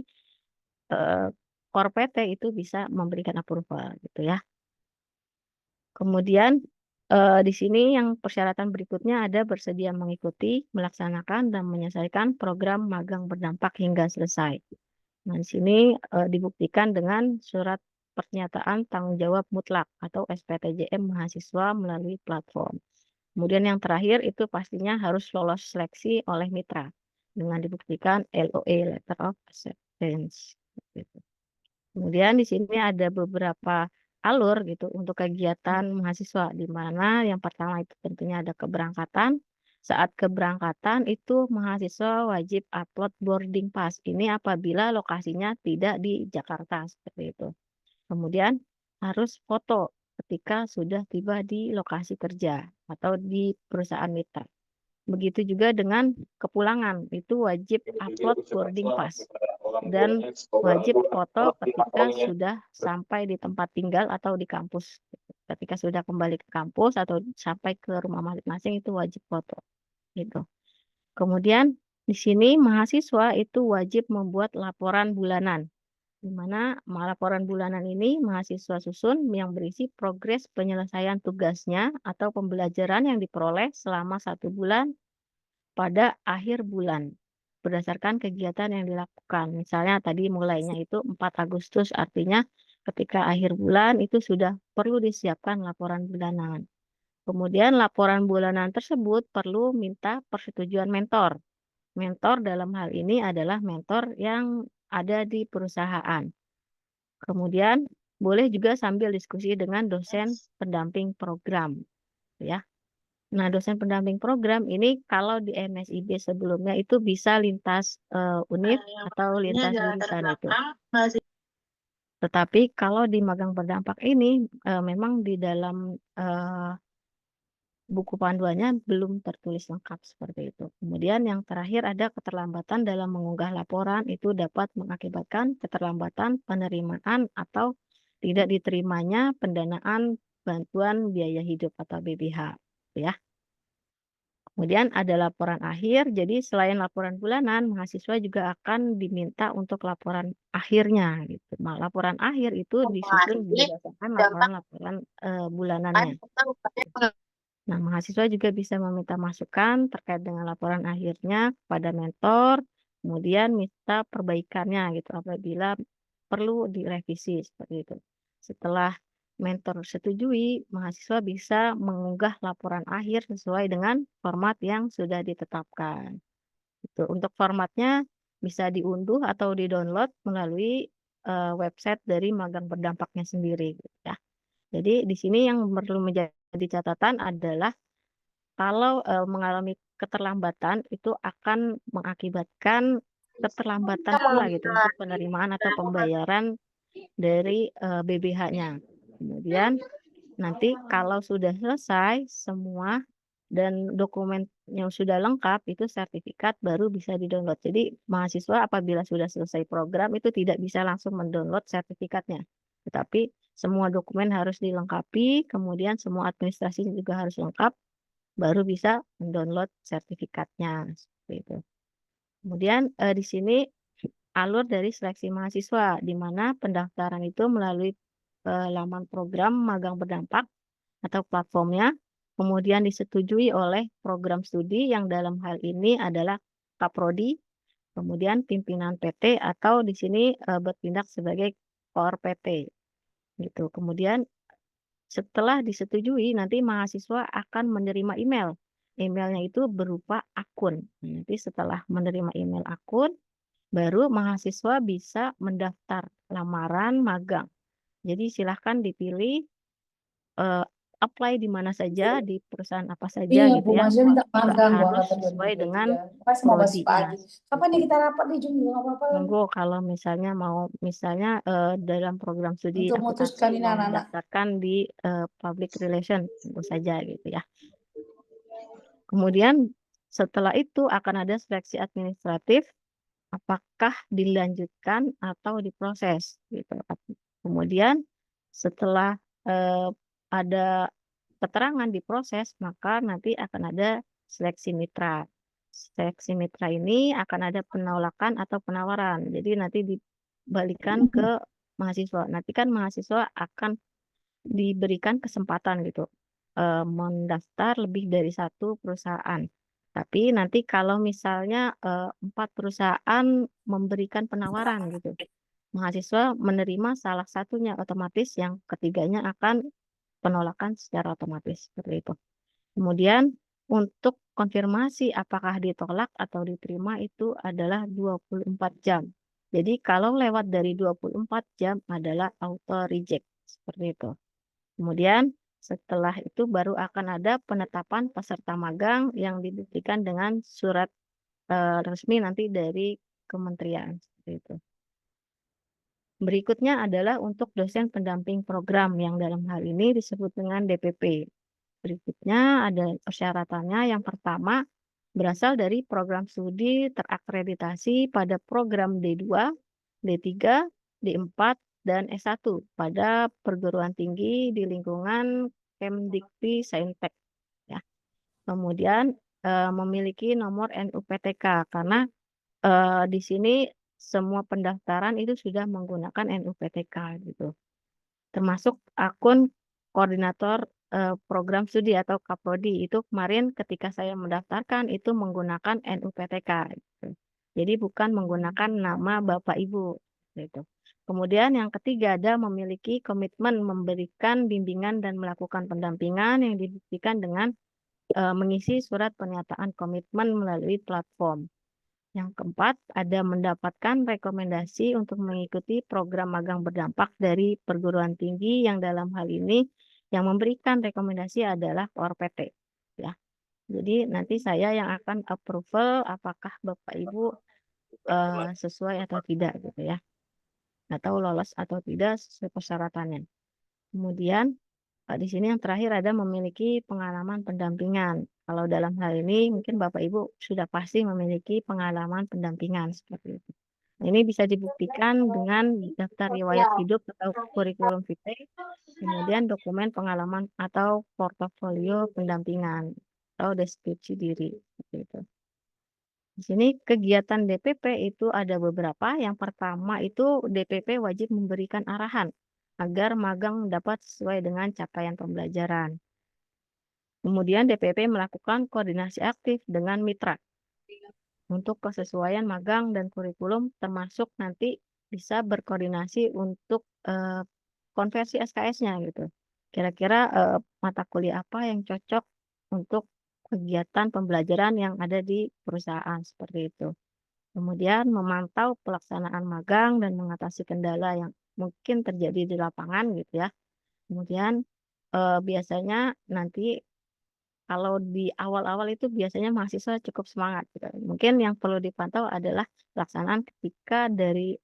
Kor PT itu bisa memberikan approval gitu ya. Kemudian di sini yang persyaratan berikutnya ada bersedia mengikuti, melaksanakan, dan menyelesaikan program magang berdampak hingga selesai. Nah, di sini dibuktikan dengan surat pernyataan tanggung jawab mutlak atau SPTJM mahasiswa melalui platform. Kemudian yang terakhir itu pastinya harus lolos seleksi oleh mitra dengan dibuktikan LOA (Letter of Acceptance). Gitu. Kemudian di sini ada beberapa alur gitu untuk kegiatan mahasiswa, di mana yang pertama itu tentunya ada keberangkatan. Saat keberangkatan itu mahasiswa wajib upload boarding pass. Ini apabila lokasinya tidak di Jakarta seperti itu. Kemudian harus foto ketika sudah tiba di lokasi kerja atau di perusahaan mitra. Begitu juga dengan kepulangan, itu wajib upload boarding pass dan wajib foto ketika sudah sampai di tempat tinggal atau di kampus. Ketika sudah kembali ke kampus atau sampai ke rumah masing-masing itu wajib foto. Gitu. Kemudian di sini mahasiswa itu wajib membuat laporan bulanan, di mana laporan bulanan ini mahasiswa susun yang berisi progres penyelesaian tugasnya atau pembelajaran yang diperoleh selama 1 bulan pada akhir bulan berdasarkan kegiatan yang dilakukan. Misalnya tadi mulainya itu 4 Agustus, artinya ketika akhir bulan itu sudah perlu disiapkan laporan bulanan. Kemudian laporan bulanan tersebut perlu minta persetujuan mentor. Mentor dalam hal ini adalah mentor yang ada di perusahaan. Kemudian boleh juga sambil diskusi dengan dosen pendamping program, ya. Nah, dosen pendamping program ini kalau di MSIB sebelumnya itu bisa lintas univ atau lintas jurusan itu. Tetapi kalau di magang berdampak ini memang di dalam buku panduannya belum tertulis lengkap seperti itu. Kemudian yang terakhir ada keterlambatan dalam mengunggah laporan, itu dapat mengakibatkan keterlambatan penerimaan atau tidak diterimanya pendanaan bantuan biaya hidup atau BBH, ya. Kemudian ada laporan akhir, jadi selain laporan bulanan, mahasiswa juga akan diminta untuk laporan akhirnya gitu. Nah, laporan akhir itu disusun berdasarkan laporan-laporan bulanannya. Nah, mahasiswa juga bisa meminta masukan terkait dengan laporan akhirnya kepada mentor, kemudian minta perbaikannya gitu apabila perlu direvisi seperti itu. Setelah mentor setujui, mahasiswa bisa mengunggah laporan akhir sesuai dengan format yang sudah ditetapkan. Itu untuk formatnya bisa diunduh atau di-download melalui website dari magang berdampaknya sendiri, gitu ya. Jadi di sini yang perlu menjadi catatan adalah kalau mengalami keterlambatan itu akan mengakibatkan keterlambatan pula gitu untuk penerimaan atau pembayaran dari BBH-nya. Kemudian nanti kalau sudah selesai semua dan dokumen yang sudah lengkap itu sertifikat baru bisa di-download. Jadi mahasiswa apabila sudah selesai program itu tidak bisa langsung mendownload sertifikatnya. Tetapi semua dokumen harus dilengkapi, kemudian semua administrasi juga harus lengkap, baru bisa mendownload sertifikatnya seperti itu. Kemudian di sini alur dari seleksi mahasiswa, di mana pendaftaran itu melalui laman program magang berdampak atau platformnya. kemudian disetujui oleh program studi yang dalam hal ini adalah Kaprodi, kemudian pimpinan PT atau di sini bertindak sebagai Kor PT gitu. Kemudian setelah disetujui nanti mahasiswa akan menerima email. Emailnya itu berupa akun. Nanti setelah menerima email akun, baru mahasiswa bisa mendaftar lamaran magang. Jadi silahkan dipilih apply di mana saja, di perusahaan apa saja Iya, gitu Bu, ya. maksudnya minta Nggak magang Bu harus angkatan sesuai dengan 2023. Pas mau bahas prodi. pagi. Kapan nih kita rapat nih, Jun? Nggak apa-apa lah. Monggo kalau misalnya mau dalam program studi Untuk akuntansi memutuskan ini mau anak-anak. mendaftarkan di public relation tentu saja gitu ya. Kemudian setelah itu akan ada seleksi administratif, apakah dilanjutkan atau diproses gitu. Kemudian setelah ada keterangan diproses, maka nanti akan ada seleksi mitra. Seleksi mitra ini akan ada penolakan atau penawaran. Jadi nanti dibalikan ke mahasiswa. Nanti kan mahasiswa akan diberikan kesempatan gitu mendaftar lebih dari satu perusahaan. Tapi nanti kalau misalnya 4 perusahaan memberikan penawaran gitu, mahasiswa menerima salah satunya, otomatis yang ketiganya akan penolakan secara otomatis seperti itu. Kemudian untuk konfirmasi apakah ditolak atau diterima itu adalah 24 jam. Jadi kalau lewat dari 24 jam adalah auto reject seperti itu. Kemudian setelah itu baru akan ada penetapan peserta magang yang dibuktikan dengan surat resmi nanti dari kementerian seperti itu. Berikutnya adalah untuk dosen pendamping program yang dalam hal ini disebut dengan DPP. Berikutnya ada persyaratannya. Yang pertama, berasal dari program studi terakreditasi pada program D2, D3, D4, dan S1 pada perguruan tinggi di lingkungan Kemdikti Saintek. Ya. Kemudian memiliki nomor NUPTK karena di sini semua pendaftaran itu sudah menggunakan NUPTK gitu. Termasuk akun koordinator program studi atau Kaprodi itu kemarin ketika saya mendaftarkan itu menggunakan NUPTK gitu. Jadi bukan menggunakan nama Bapak Ibu gitu. Kemudian yang ketiga ada memiliki komitmen memberikan bimbingan dan melakukan pendampingan yang dibuktikan dengan mengisi surat pernyataan komitmen melalui platform. Yang keempat, ada mendapatkan rekomendasi untuk mengikuti program magang berdampak dari perguruan tinggi yang dalam hal ini yang memberikan rekomendasi adalah Kor PT. Ya. Jadi nanti saya yang akan approval apakah Bapak Ibu sesuai atau tidak gitu ya. Atau lolos atau tidak sesuai persyaratannya. Kemudian di sini yang terakhir ada memiliki pengalaman pendampingan. Kalau dalam hal ini mungkin Bapak Ibu sudah pasti memiliki pengalaman pendampingan seperti itu. Ini bisa dibuktikan dengan daftar riwayat hidup atau kurikulum vitae, kemudian dokumen pengalaman atau portofolio pendampingan atau deskripsi diri seperti itu. Di sini kegiatan DPP itu ada beberapa. Yang pertama itu DPP wajib memberikan arahan agar magang dapat sesuai dengan capaian pembelajaran. Kemudian DPP melakukan koordinasi aktif dengan mitra untuk kesesuaian magang dan kurikulum, termasuk nanti bisa berkoordinasi untuk konversi SKS-nya gitu. Kira-kira mata kuliah apa yang cocok untuk kegiatan pembelajaran yang ada di perusahaan seperti itu. Kemudian memantau pelaksanaan magang dan mengatasi kendala yang mungkin terjadi di lapangan gitu ya. Kemudian biasanya nanti kalau di awal-awal itu biasanya mahasiswa cukup semangat gitu. Mungkin yang perlu dipantau adalah pelaksanaan ketika dari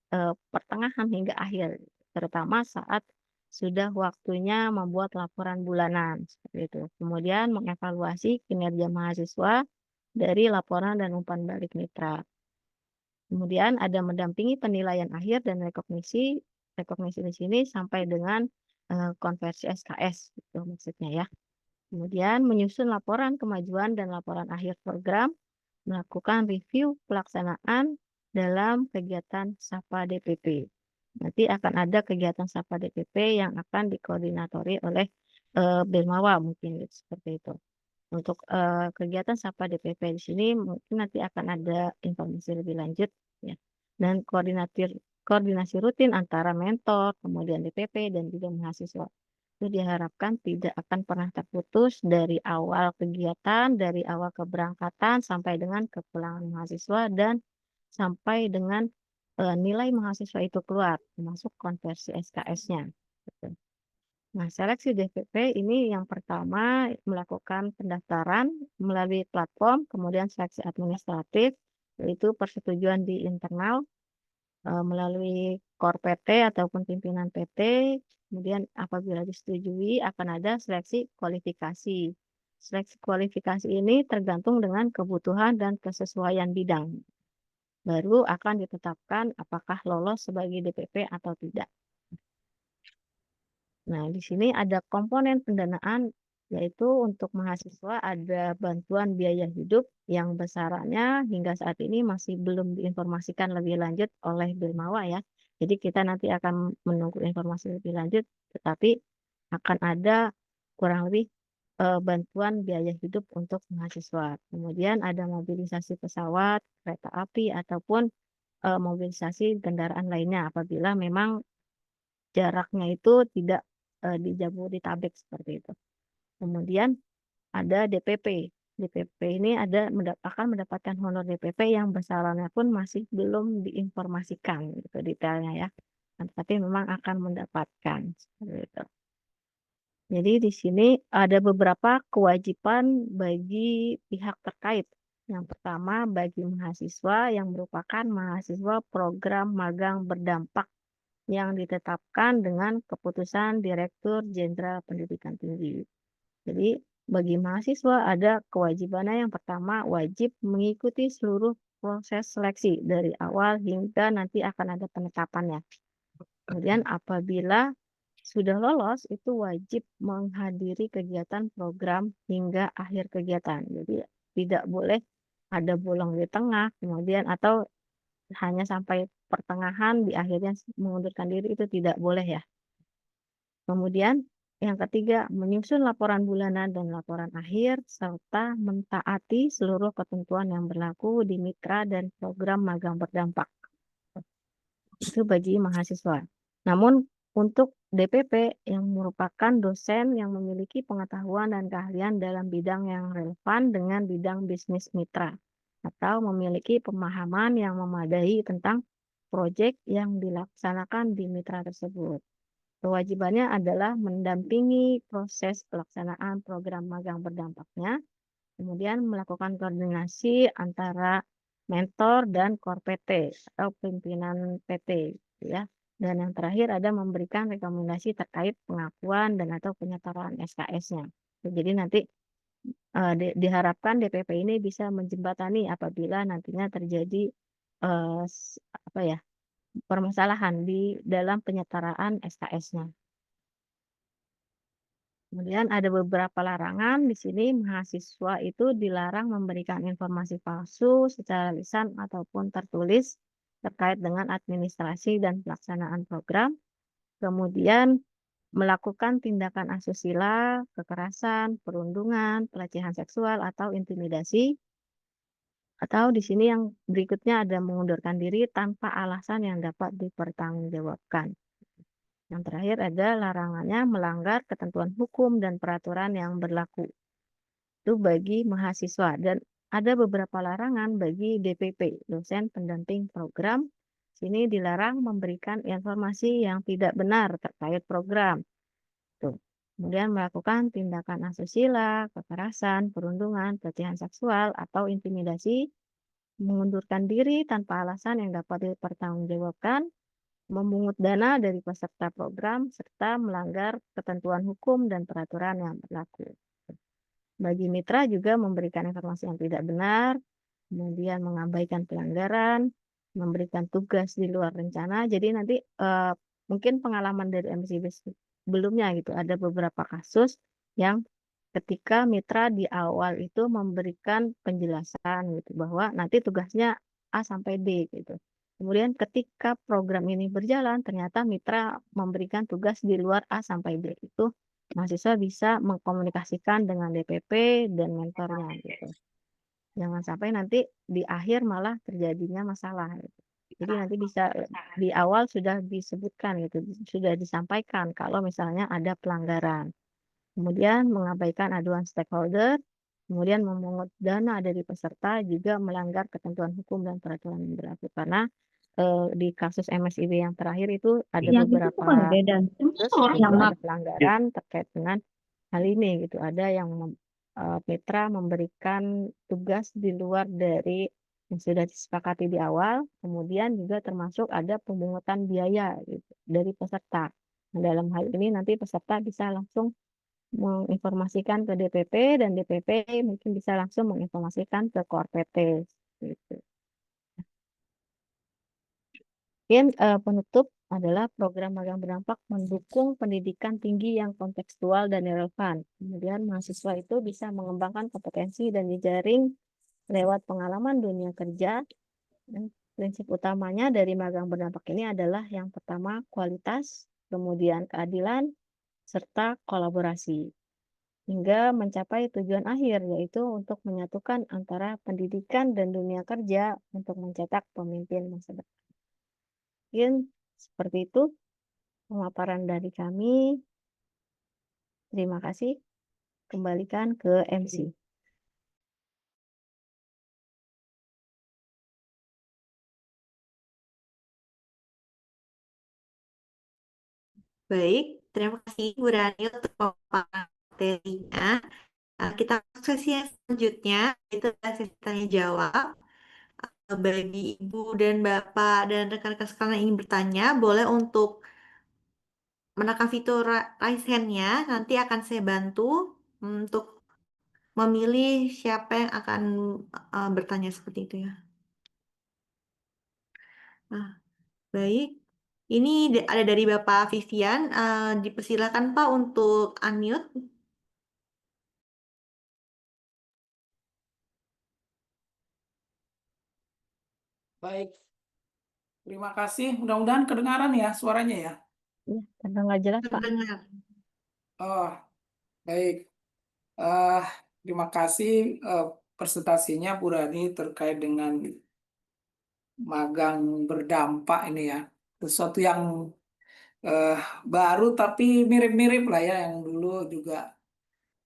pertengahan hingga akhir, terutama saat sudah waktunya membuat laporan bulanan seperti itu. Kemudian mengevaluasi kinerja mahasiswa dari laporan dan umpan balik mitra. Kemudian ada mendampingi penilaian akhir dan rekognisi di sini sampai dengan konversi SKS gitu maksudnya ya. Kemudian menyusun laporan kemajuan dan laporan akhir program, melakukan review pelaksanaan dalam kegiatan SAPA DPP. Nanti akan ada kegiatan SAPA DPP yang akan dikoordinatori oleh Belmawa mungkin seperti itu. Untuk kegiatan Sapa DPP di sini mungkin nanti akan ada informasi lebih lanjut ya. Dan koordinasi rutin antara mentor, kemudian DPP dan juga mahasiswa. Itu diharapkan tidak akan pernah terputus dari awal kegiatan, dari awal keberangkatan sampai dengan kepulangan mahasiswa dan sampai dengan nilai mahasiswa itu keluar, termasuk konversi SKS-nya. Gitu. Nah, seleksi DPP ini yang pertama melakukan pendaftaran melalui platform, kemudian seleksi administratif, yaitu persetujuan di internal melalui KOR PT ataupun pimpinan PT. Kemudian apabila disetujui akan ada seleksi kualifikasi. Seleksi kualifikasi ini tergantung dengan kebutuhan dan kesesuaian bidang. Baru akan ditetapkan apakah lolos sebagai DPP atau tidak. Nah, di sini ada komponen pendanaan, yaitu untuk mahasiswa ada bantuan biaya hidup yang besarannya hingga saat ini masih belum diinformasikan lebih lanjut oleh Bilmawa ya. Jadi kita nanti akan menunggu informasi lebih lanjut, tetapi akan ada kurang lebih bantuan biaya hidup untuk mahasiswa. Kemudian ada mobilisasi pesawat, kereta api, ataupun mobilisasi kendaraan lainnya apabila memang jaraknya itu tidak di Jabodetabek seperti itu. Kemudian ada DPP. DPP ini akan mendapatkan honor DPP yang besarannya pun masih belum diinformasikan gitu detailnya ya. Tapi memang akan mendapatkan seperti itu. Jadi di sini ada beberapa kewajiban bagi pihak terkait. Yang pertama bagi mahasiswa yang merupakan mahasiswa program magang berdampak yang ditetapkan dengan keputusan Direktur Jenderal Pendidikan Tinggi. Jadi bagi mahasiswa ada kewajibannya yang pertama wajib mengikuti seluruh proses seleksi dari awal hingga nanti akan ada penetapannya. Kemudian apabila sudah lolos itu wajib menghadiri kegiatan program hingga akhir kegiatan. Jadi tidak boleh ada bolong di tengah kemudian atau hanya sampai pertengahan di akhirnya mengundurkan diri itu tidak boleh ya. Kemudian yang ketiga menyusun laporan bulanan dan laporan akhir serta mentaati seluruh ketentuan yang berlaku di mitra dan program magang berdampak. Itu bagi mahasiswa. Namun untuk DPP yang merupakan dosen yang memiliki pengetahuan dan keahlian dalam bidang yang relevan dengan bidang bisnis mitra atau memiliki pemahaman yang memadai tentang proyek yang dilaksanakan di mitra tersebut. Kewajibannya adalah mendampingi proses pelaksanaan program magang berdampaknya, kemudian melakukan koordinasi antara mentor dan KOR PT atau pimpinan PT, ya. Dan yang terakhir ada memberikan rekomendasi terkait pengakuan dan atau penyetaraan SKS-nya. Jadi nanti diharapkan DPP ini bisa menjembatani apabila nantinya terjadi permasalahan di dalam penyetaraan SKS-nya. Kemudian ada beberapa larangan di sini mahasiswa itu dilarang memberikan informasi palsu secara lisan ataupun tertulis terkait dengan administrasi dan pelaksanaan program. Kemudian melakukan tindakan asusila, kekerasan, perundungan, pelecehan seksual atau intimidasi. Atau di sini yang berikutnya ada mengundurkan diri tanpa alasan yang dapat dipertanggungjawabkan. Yang terakhir ada larangannya melanggar ketentuan hukum dan peraturan yang berlaku. Itu bagi mahasiswa dan ada beberapa larangan bagi DPP, dosen pendamping program. Sini dilarang memberikan informasi yang tidak benar terkait program. Tuh. Kemudian melakukan tindakan asusila, kekerasan, perundungan, pelecehan seksual atau intimidasi, mengundurkan diri tanpa alasan yang dapat dipertanggungjawabkan, memungut dana dari peserta program, serta melanggar ketentuan hukum dan peraturan yang berlaku. Bagi mitra juga memberikan informasi yang tidak benar, kemudian mengabaikan pelanggaran, memberikan tugas di luar rencana. Jadi nanti mungkin pengalaman dari MCB sebelumnya gitu, ada beberapa kasus yang ketika mitra di awal itu memberikan penjelasan gitu bahwa nanti tugasnya A sampai D gitu. Kemudian ketika program ini berjalan ternyata mitra memberikan tugas di luar A sampai D itu mahasiswa bisa mengkomunikasikan dengan DPP dan mentornya gitu. Jangan sampai nanti di akhir malah terjadinya masalah gitu. Jadi nanti bisa di awal sudah disebutkan gitu, sudah disampaikan kalau misalnya ada pelanggaran. Kemudian mengabaikan aduan stakeholder, kemudian memungut dana dari peserta juga melanggar ketentuan hukum dan peraturan yang berlaku. Karena di kasus MSIB yang terakhir itu ada Yang itu beberapa bukan beda. kasus Orang gitu, yang ada pelanggaran terkait dengan hal ini gitu. Ada yang mitra memberikan tugas di luar dari yang sudah disepakati di awal, kemudian juga termasuk ada pemungutan biaya gitu, dari peserta. Nah, dalam hal ini nanti peserta bisa langsung menginformasikan ke DPP dan DPP mungkin bisa langsung menginformasikan ke Kor PT gitu. Kemudian penutup adalah program magang berdampak mendukung pendidikan tinggi yang kontekstual dan relevan. Kemudian mahasiswa itu bisa mengembangkan kompetensi dan jejaring lewat pengalaman dunia kerja. Dan prinsip utamanya dari magang berdampak ini adalah yang pertama kualitas, kemudian keadilan, serta kolaborasi. Hingga mencapai tujuan akhir, yaitu untuk menyatukan antara pendidikan dan dunia kerja untuk mencetak pemimpin masa depan. Mungkin seperti itu pemaparan dari kami. Terima kasih. Kembalikan ke MC. Baik, terima kasih Bu Rani untuk pemaparan materinya. Kita masuk sesi yang selanjutnya, itu adalah sesi tanya jawab. Bagi Ibu dan Bapak dan rekan-rekan sekalian yang ingin bertanya, boleh untuk menekan fitur raise hand-nya. Nanti akan saya bantu untuk memilih siapa yang akan bertanya seperti itu ya. Nah, baik. Ini ada dari Bapak Vivian. Dipersilakan Pak untuk unmute. Baik, terima kasih. Mudah-mudahan kedengaran ya suaranya ya. Ya, karena nggak jelas, Pak. Terdengar. Oh, baik. Terima kasih presentasinya Bu Rani terkait dengan magang berdampak ini ya. Sesuatu yang eh, baru tapi mirip-mirip lah ya yang dulu juga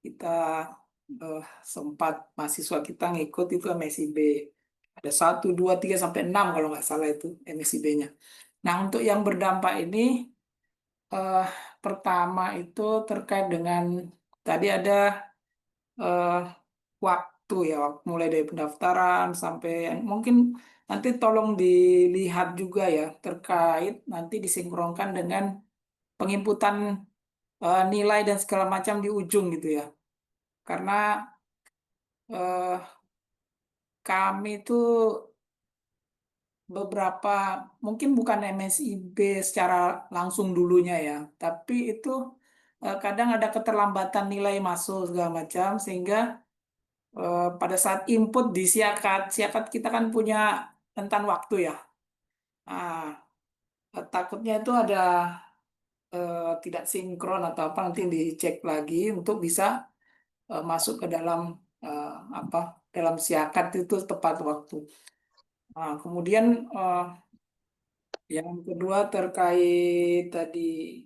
kita eh, sempat mahasiswa kita ngikut itu MSIB. Ada 1, 2, 3 sampai 6 kalau nggak salah itu MSIB-nya. Nah, untuk yang berdampak ini eh, pertama itu terkait dengan tadi ada eh, waktu ya, mulai dari pendaftaran sampai mungkin nanti tolong dilihat juga ya terkait nanti disinkronkan dengan penginputan nilai dan segala macam di ujung gitu ya. Karena eh, kami itu beberapa mungkin bukan MSIB secara langsung dulunya ya, tapi itu kadang ada keterlambatan nilai masuk segala macam sehingga pada saat input di siakat kita kan punya rentan waktu ya. Nah, takutnya itu ada tidak sinkron atau apa nanti dicek lagi untuk bisa masuk ke dalam eh, apa dalam siakat itu tepat waktu. Nah, kemudian yang kedua terkait tadi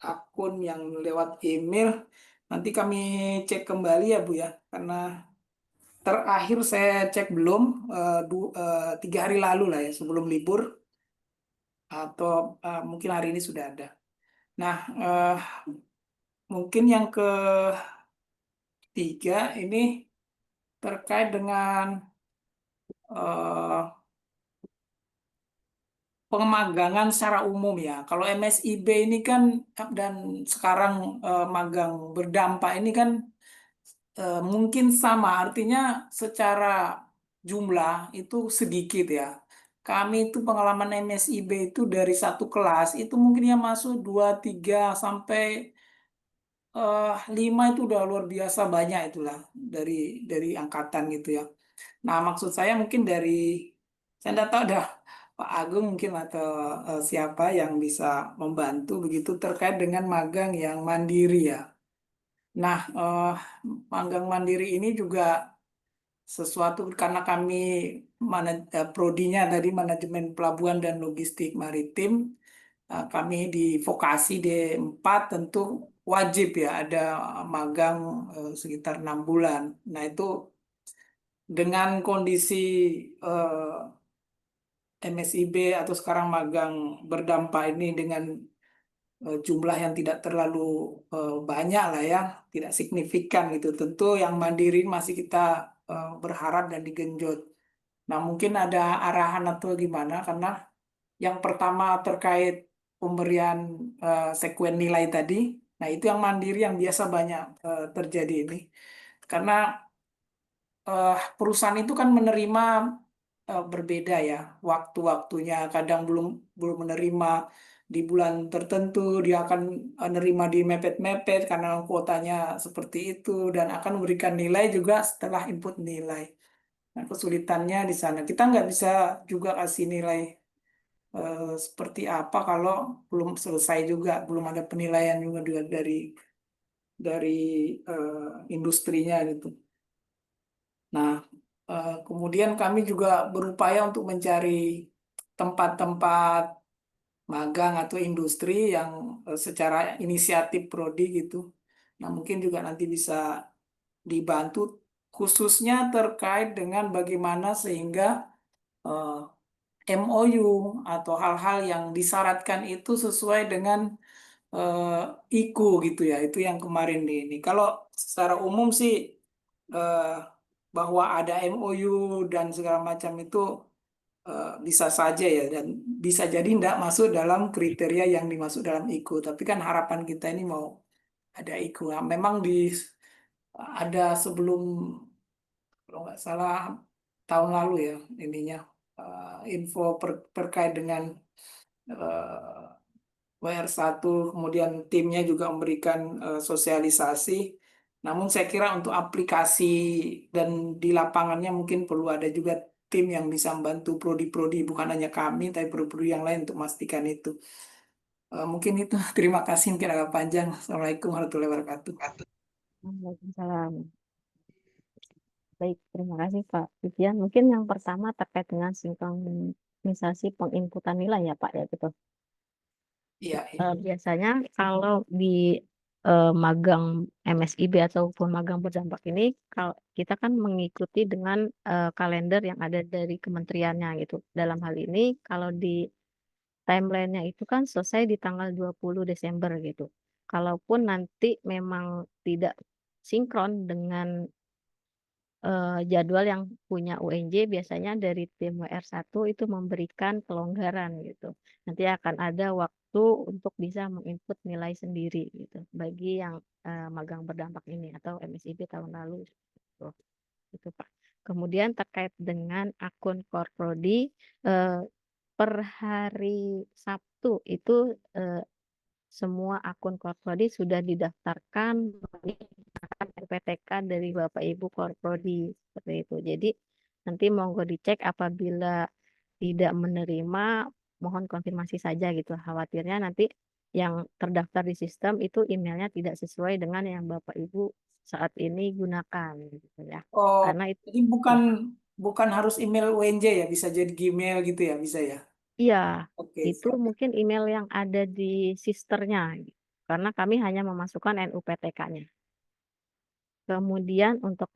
akun yang lewat email, nanti kami cek kembali ya Bu ya, karena terakhir saya cek belum 3 hari lalu lah ya sebelum libur atau mungkin hari ini sudah ada. Nah, mungkin yang ketiga ini terkait dengan eh, pemagangan secara umum ya. Kalau MSIB ini kan dan sekarang magang berdampak ini kan mungkin sama, artinya secara jumlah itu sedikit ya. Kami itu pengalaman MSIB itu dari satu kelas itu mungkin yang masuk 2, 3 sampai 5 itu udah luar biasa banyak itulah dari angkatan gitu ya. Nah, maksud saya mungkin dari saya tidak tahu dah Pak Agung mungkin atau siapa yang bisa membantu begitu terkait dengan magang yang mandiri ya. Nah, magang mandiri ini juga sesuatu karena kami prodinya tadi manajemen pelabuhan dan logistik maritim, kami di vokasi D4 tentu wajib ya ada magang sekitar 6 bulan. Nah itu dengan kondisi MSIB atau sekarang magang berdampak ini dengan jumlah yang tidak terlalu banyak lah ya, tidak signifikan gitu. Tentu yang mandiri masih kita berharap dan digenjot. Nah mungkin ada arahan atau gimana karena yang pertama terkait pemberian sekuen nilai tadi. Nah itu yang mandiri yang biasa banyak terjadi ini. Karena perusahaan itu kan menerima berbeda ya waktu-waktunya. Kadang belum belum menerima di bulan tertentu, dia akan menerima di mepet-mepet karena kuotanya seperti itu dan akan memberikan nilai juga setelah input nilai. Nah, kesulitannya di sana. Kita nggak bisa juga kasih nilai seperti apa kalau belum selesai juga, belum ada penilaian juga dari industrinya gitu. Nah, kemudian kami juga berupaya untuk mencari tempat-tempat magang atau industri yang secara inisiatif prodi gitu. Nah, mungkin juga nanti bisa dibantu khususnya terkait dengan bagaimana sehingga eh, MOU atau hal-hal yang disyaratkan itu sesuai dengan IKU gitu ya. Itu yang kemarin di ini. Kalau secara umum sih eh, bahwa ada MOU dan segala macam itu bisa saja ya dan bisa jadi tidak masuk dalam kriteria yang dimasuk dalam IKU. Tapi kan harapan kita ini mau ada IKU. Nah, memang ada sebelum kalau nggak salah tahun lalu ya ininya info terkait dengan WR1 kemudian timnya juga memberikan sosialisasi. Namun saya kira untuk aplikasi dan di lapangannya mungkin perlu ada juga tim yang bisa membantu prodi-prodi bukan hanya kami tapi prodi-prodi yang lain untuk memastikan itu. Mungkin itu. Terima kasih mungkin agak panjang. Assalamualaikum warahmatullahi wabarakatuh. Waalaikumsalam. Baik, terima kasih Pak Vivian. Mungkin yang pertama terkait dengan sinkronisasi penginputan nilai ya Pak ya gitu. Iya, iya. Biasanya kalau di magang MSIB ataupun magang berdampak ini, kalau kita kan mengikuti dengan kalender yang ada dari kementeriannya gitu. Dalam hal ini kalau di timelinenya itu kan selesai di tanggal 20 Desember gitu. Kalaupun nanti memang tidak sinkron dengan jadwal yang punya UNJ, biasanya dari tim WR1 itu memberikan pelonggaran gitu. Nanti akan ada waktu untuk bisa menginput nilai sendiri gitu bagi yang magang berdampak ini atau MSIB tahun lalu gitu. Itu Pak. Kemudian terkait dengan akun Korprodi per hari Sabtu itu semua akun Korprodi sudah didaftarkan menggunakan LPTK dari Bapak Ibu Korprodi seperti itu. Jadi nanti monggo dicek apabila tidak menerima, mohon konfirmasi saja gitu. Khawatirnya nanti yang terdaftar di sistem itu emailnya tidak sesuai dengan yang Bapak Ibu saat ini gunakan gitu ya. Oh, Karena itu jadi bukan harus email UNJ ya, bisa jadi Gmail gitu ya, bisa ya. iya, Oke, itu siap. mungkin email yang ada di sisternya gitu. Karena kami hanya memasukkan NUPTK-nya. Kemudian untuk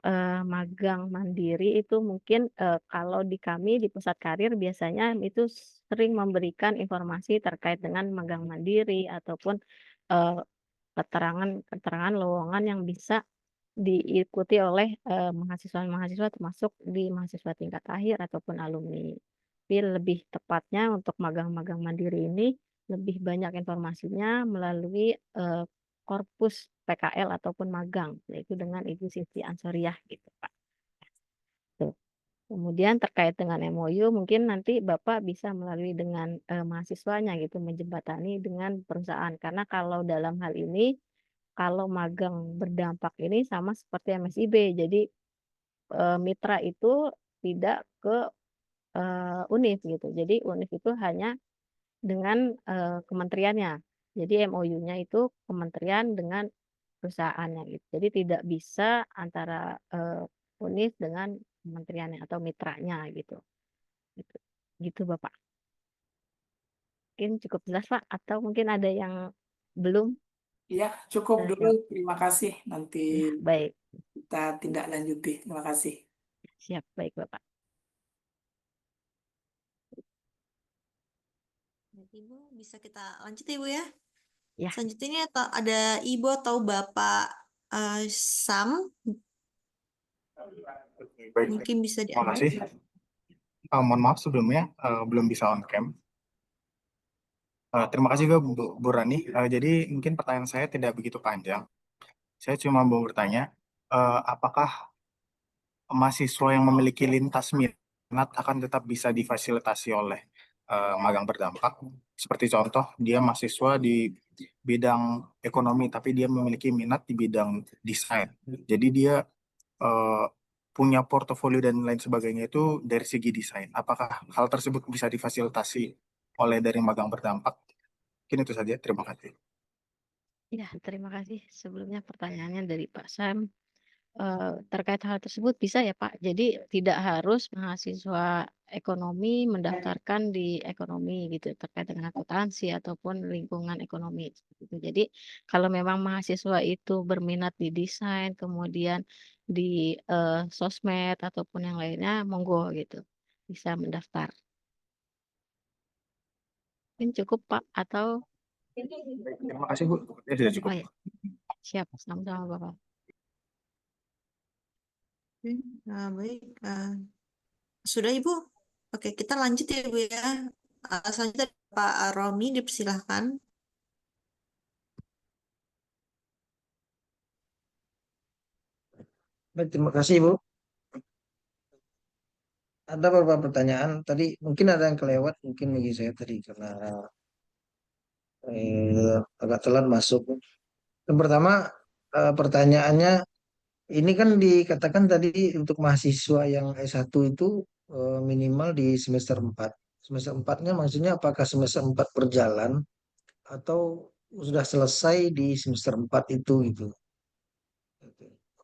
magang mandiri itu mungkin kalau di kami di pusat karir biasanya itu sering memberikan informasi terkait dengan magang mandiri ataupun eh, keterangan lowongan yang bisa diikuti oleh mahasiswa-mahasiswa termasuk di mahasiswa tingkat akhir ataupun alumni. Tapi lebih tepatnya untuk magang-magang mandiri ini lebih banyak informasinya melalui korpus PKL ataupun magang, yaitu dengan Ibu Siti Ansoriah gitu, Pak. Tuh. Kemudian terkait dengan MOU, mungkin nanti Bapak bisa melalui dengan mahasiswanya gitu, menjembatani dengan perusahaan. Karena kalau dalam hal ini, kalau magang berdampak ini sama seperti MSIB, jadi mitra itu tidak ke UNIF gitu. Jadi UNIF itu hanya dengan kementeriannya. Jadi MOU-nya itu kementerian dengan perusahaannya gitu. Jadi tidak bisa antara UNIF dengan kementeriannya atau mitranya gitu. Gitu, gitu Bapak. Mungkin cukup jelas Pak, atau mungkin ada yang belum? Ya, cukup Saya dulu. jawab. Terima kasih. Nanti Ya, baik. kita tindak lanjuti. Terima kasih. Siap, baik Bapak. Ibu, bisa kita lanjut ya, Ibu ya. Ya, Selanjutnya ini ada Ibu atau Bapak Sam, Baik, mungkin bisa terima diambil. kasih. Mohon maaf sebelumnya belum bisa on cam. Terima kasih juga Bu Rani. Jadi mungkin pertanyaan saya tidak begitu panjang. Saya cuma mau bertanya, apakah mahasiswa yang memiliki lintas minat akan tetap bisa difasilitasi oleh magang berdampak? Seperti contoh, dia mahasiswa di bidang ekonomi, tapi dia memiliki minat di bidang desain. Jadi dia eh, punya portofolio dan lain sebagainya itu dari segi desain. Apakah hal tersebut bisa difasilitasi oleh dari magang berdampak? Mungkin itu saja. Terima kasih. ya, terima kasih sebelumnya pertanyaannya dari Pak Sam. Terkait hal tersebut bisa ya Pak. Jadi tidak harus mahasiswa ekonomi mendaftarkan di ekonomi gitu terkait dengan akuntansi ataupun lingkungan ekonomi gitu. Jadi kalau memang mahasiswa itu berminat di desain, kemudian di sosmed ataupun yang lainnya, monggo gitu bisa mendaftar. Mungkin cukup Pak, atau Terima kasih Bu. Ya, sudah cukup. oh ya, siap, sama-sama Bapak. Oke, baik. Sudah Ibu? Oke, kita lanjut ya Ibu ya. Selanjutnya Pak Romi, dipersilahkan. Baik, terima kasih Bu. Ada beberapa pertanyaan tadi, mungkin ada yang kelewat mungkin bagi saya tadi karena agak telat masuk. Yang pertama, pertanyaannya, ini kan dikatakan tadi untuk mahasiswa yang S1 itu minimal di semester 4. Semester 4-nya maksudnya apakah semester 4 berjalan atau sudah selesai di semester 4 itu gitu.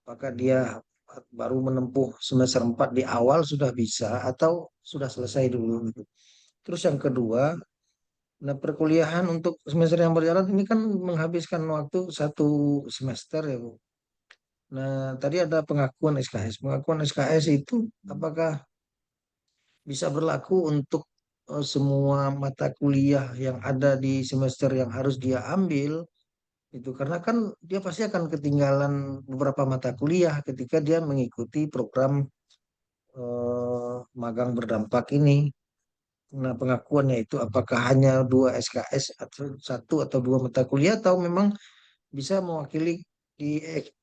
Apakah dia baru menempuh semester 4 di awal sudah bisa atau sudah selesai dulu gitu. Terus yang kedua, nah perkuliahan untuk semester yang berjalan ini kan menghabiskan waktu 1 semester ya Bu. Nah tadi ada pengakuan SKS. Pengakuan SKS itu apakah bisa berlaku untuk semua mata kuliah yang ada di semester yang harus dia ambil itu karena kan dia pasti akan ketinggalan beberapa mata kuliah ketika dia mengikuti program magang berdampak ini. Nah, pengakuannya itu apakah hanya 2 SKS atau 1 atau 2 mata kuliah atau memang bisa mewakili di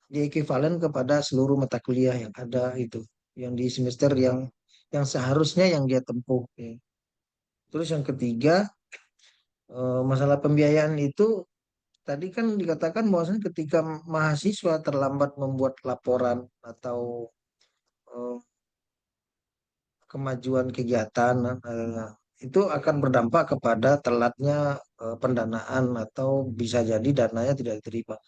di ekuivalen kepada seluruh mata kuliah yang ada itu, yang di semester yang seharusnya yang dia tempuh. Ya. Terus yang ketiga, masalah pembiayaan itu tadi kan dikatakan bahwasanya ketika mahasiswa terlambat membuat laporan atau eh, kemajuan kegiatan itu akan berdampak kepada telatnya pendanaan atau bisa jadi dananya tidak diterima.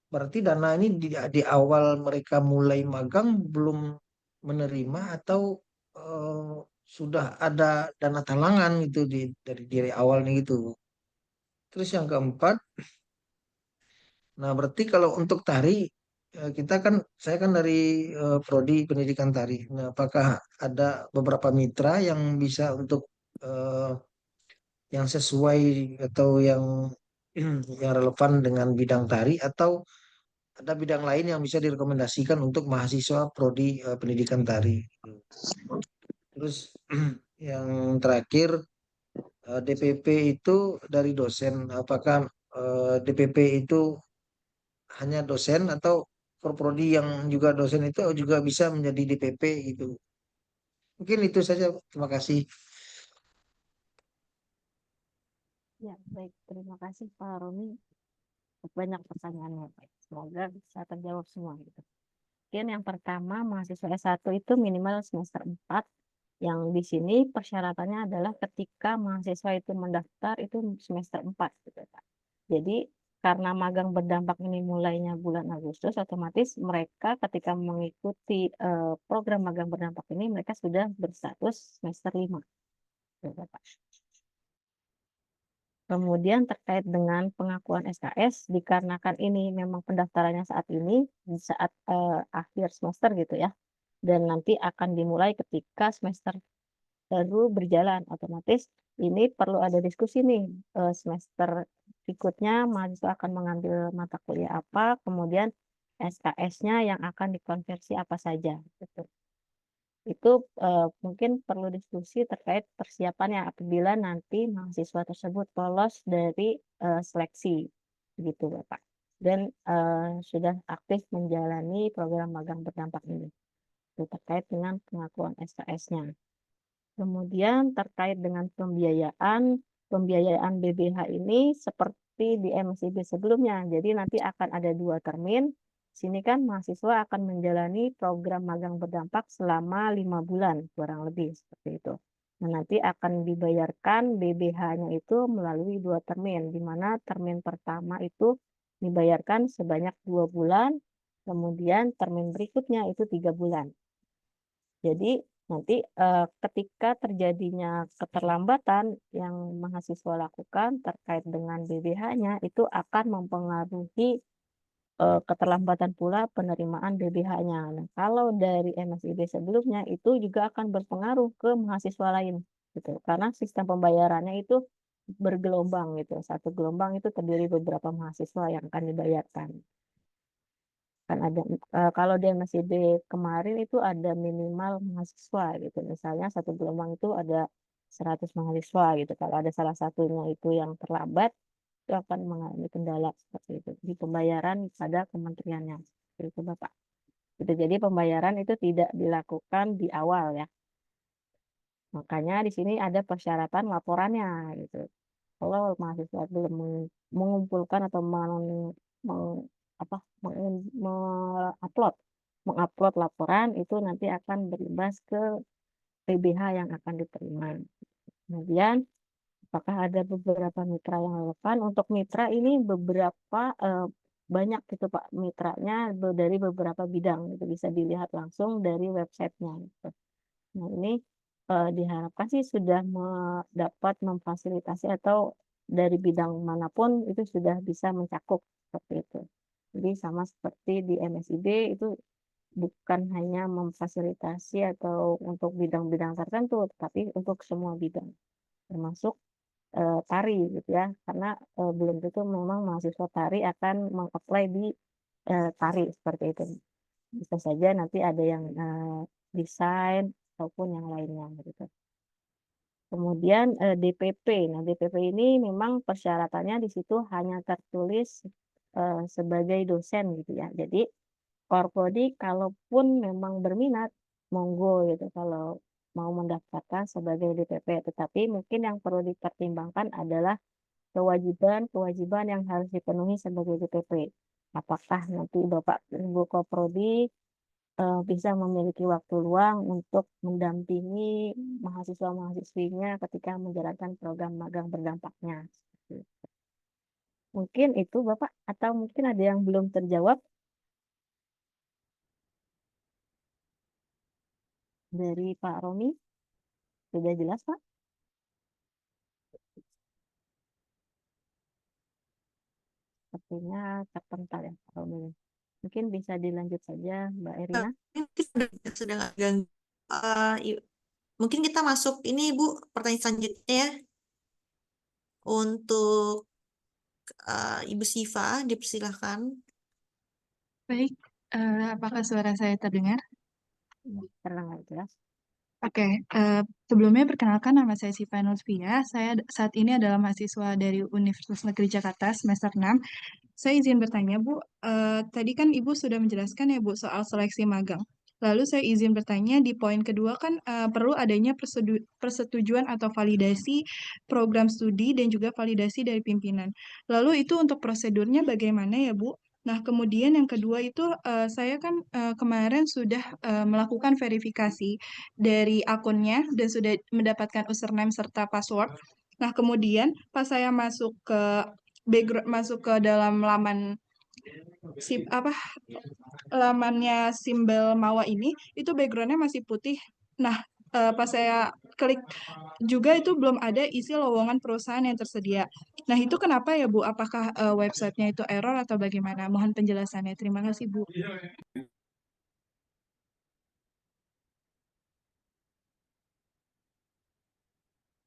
Berarti dana ini di awal mereka mulai magang belum menerima atau eh, sudah ada dana talangan gitu dari awalnya gitu. Terus yang keempat, nah berarti kalau untuk tari kita kan saya kan dari prodi pendidikan tari. Nah, apakah ada beberapa mitra yang bisa untuk eh, yang sesuai atau yang relevan dengan bidang tari atau ada bidang lain yang bisa direkomendasikan untuk mahasiswa prodi pendidikan tari. Terus yang terakhir DPP itu dari dosen. Apakah DPP itu hanya dosen atau prodi yang juga dosen itu juga bisa menjadi DPP gitu. Mungkin itu saja. Terima kasih. Ya, baik. Terima kasih Pak Romi. Banyak pertanyaannya, Pak. Semoga bisa terjawab semua gitu. Mungkin yang pertama, mahasiswa S1 itu minimal semester 4 Yang di sini persyaratannya adalah ketika mahasiswa itu mendaftar itu semester 4 gitu, Pak. Jadi karena magang berdampak ini mulainya bulan Agustus, otomatis mereka ketika mengikuti program magang berdampak ini mereka sudah berstatus semester 5. Gitu, Pak. Kemudian terkait dengan pengakuan SKS, dikarenakan ini memang pendaftarannya saat ini, di saat akhir semester gitu ya, dan nanti akan dimulai ketika semester baru berjalan, otomatis ini perlu ada diskusi nih, semester berikutnya mahasiswa akan mengambil mata kuliah apa, kemudian SKS-nya yang akan dikonversi apa saja. Gitu. Itu mungkin perlu diskusi terkait persiapannya apabila nanti mahasiswa tersebut lolos dari seleksi, gitu Bapak. Dan sudah aktif menjalani program magang berdampak ini. Itu terkait dengan pengakuan SKS-nya. Kemudian terkait dengan pembiayaan BBH ini seperti di MSIB sebelumnya. Jadi nanti akan ada 2 termin. Sini kan mahasiswa akan menjalani program magang berdampak selama 5 bulan, kurang lebih seperti itu. Nah, nanti akan dibayarkan BBH-nya itu melalui 2 termin, di mana termin pertama itu dibayarkan sebanyak 2 bulan, kemudian termin berikutnya itu 3 bulan. Jadi nanti ketika terjadinya keterlambatan yang mahasiswa lakukan terkait dengan BBH-nya itu akan mempengaruhi keterlambatan pula penerimaan BBH-nya. Nah, kalau dari MSIB sebelumnya itu juga akan berpengaruh ke mahasiswa lain gitu. Karena sistem pembayarannya itu bergelombang gitu. Satu gelombang itu terdiri beberapa mahasiswa yang akan dibayarkan. Kan ada kalau di MSIB kemarin itu ada minimal mahasiswa gitu. Misalnya satu gelombang itu ada 100 mahasiswa gitu. Kalau ada salah satunya itu yang terlambat, itu akan mengalami kendala seperti itu di pembayaran pada kementeriannya. Seperti itu Bapak. Gitu. Jadi pembayaran itu tidak dilakukan di awal ya. Makanya di sini ada persyaratan laporannya gitu. Kalau mahasiswa belum mengumpulkan atau mengupload laporan itu nanti akan berimbas ke PBH yang akan diterima. Kemudian apakah ada beberapa mitra yang relevan? Untuk mitra ini beberapa banyak gitu Pak mitranya dari beberapa bidang itu bisa dilihat langsung dari websitenya. Gitu. Nah ini diharapkan sih sudah dapat memfasilitasi atau dari bidang manapun itu sudah bisa mencakup seperti itu. Jadi sama seperti di MSIB itu bukan hanya memfasilitasi atau untuk bidang-bidang tertentu, tetapi untuk semua bidang, termasuk tari gitu ya, karena belum tentu memang mahasiswa tari akan mengapply di tari seperti itu. Bisa saja nanti ada yang desain ataupun yang lainnya gitu. Kemudian DPP. Nah, DPP ini memang persyaratannya di situ hanya tertulis sebagai dosen gitu ya. Jadi Korprodi kalaupun memang berminat, monggo gitu kalau mau mendaftarkan sebagai DPP. Tetapi mungkin yang perlu dipertimbangkan adalah kewajiban yang harus dipenuhi sebagai DPP. Apakah nanti Bapak Ibu Korprodi bisa memiliki waktu luang untuk mendampingi mahasiswa-mahasiswinya ketika menjalankan program magang berdampaknya. Mungkin itu Bapak, atau mungkin ada yang belum terjawab dari Pak Romi. Sudah jelas Pak? Sepertinya terpental ya Pak Romi. Mungkin bisa dilanjut saja Mbak Erina. Sudah nggak ganggu. Mungkin kita masuk ini Bu, pertanyaan selanjutnya ya. Untuk Ibu Siva, dipersilahkan. Baik, apakah suara saya terdengar? Terdengar jelas. Oke, sebelumnya perkenalkan nama saya Siva Nurfia. Saya saat ini adalah mahasiswa dari Universitas Negeri Jakarta semester 6. Saya izin bertanya, Bu. Tadi kan Ibu sudah menjelaskan ya, Bu, soal seleksi magang. Lalu saya izin bertanya di poin kedua kan perlu adanya persetujuan atau validasi program studi dan juga validasi dari pimpinan. Lalu itu untuk prosedurnya bagaimana ya, Bu? Nah, kemudian yang kedua itu saya kan kemarin sudah melakukan verifikasi dari akunnya dan sudah mendapatkan username serta password. Nah, kemudian pas saya masuk ke masuk ke dalam laman apa lamannya Simbel Mawa ini itu backgroundnya masih putih. Nah, pas saya klik juga itu belum ada isi lowongan perusahaan yang tersedia. Nah, itu kenapa ya, Bu? Apakah websitenya itu error atau bagaimana? Mohon penjelasannya. Terima kasih, Bu.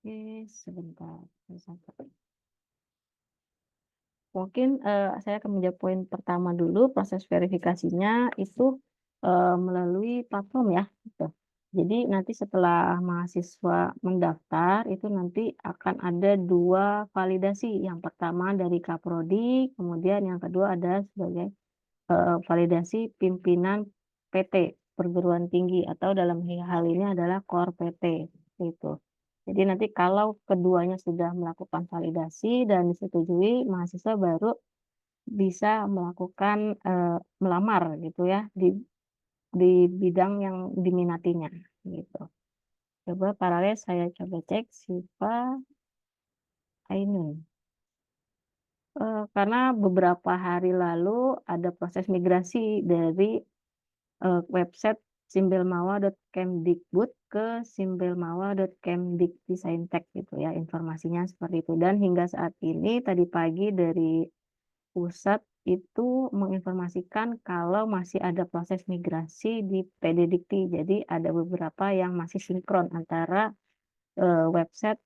Oke, sebentar. Mungkin saya akan menjawab poin pertama dulu, proses verifikasinya itu melalui platform ya. Gitu. Jadi nanti setelah mahasiswa mendaftar, itu nanti akan ada 2 validasi. Yang pertama dari Kaprodi, kemudian yang kedua ada sebagai validasi pimpinan PT, perguruan tinggi, atau dalam hal ini adalah KOR PT. Gitu. Jadi nanti kalau keduanya sudah melakukan validasi dan disetujui, mahasiswa baru bisa melakukan melamar gitu ya di bidang yang diminatinya gitu. Coba paralel saya coba cek Siva Ainun. Karena beberapa hari lalu ada proses migrasi dari website simbelmawa.kemdikbud ke simbelmawa.kemdikdesaintek gitu ya, informasinya seperti itu. Dan hingga saat ini tadi pagi dari pusat itu menginformasikan kalau masih ada proses migrasi di PD Dikti. Jadi ada beberapa yang masih sinkron antara website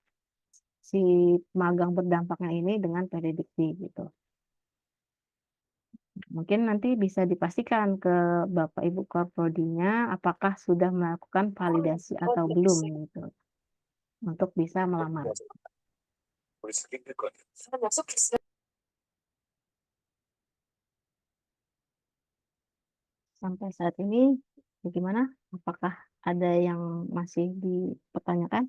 si magang berdampaknya ini dengan PD Dikti gitu. Mungkin nanti bisa dipastikan ke Bapak Ibu Korprodinya apakah sudah melakukan validasi atau belum gitu untuk bisa melamar. Sampai saat ini bagaimana? Apakah ada yang masih dipertanyakan?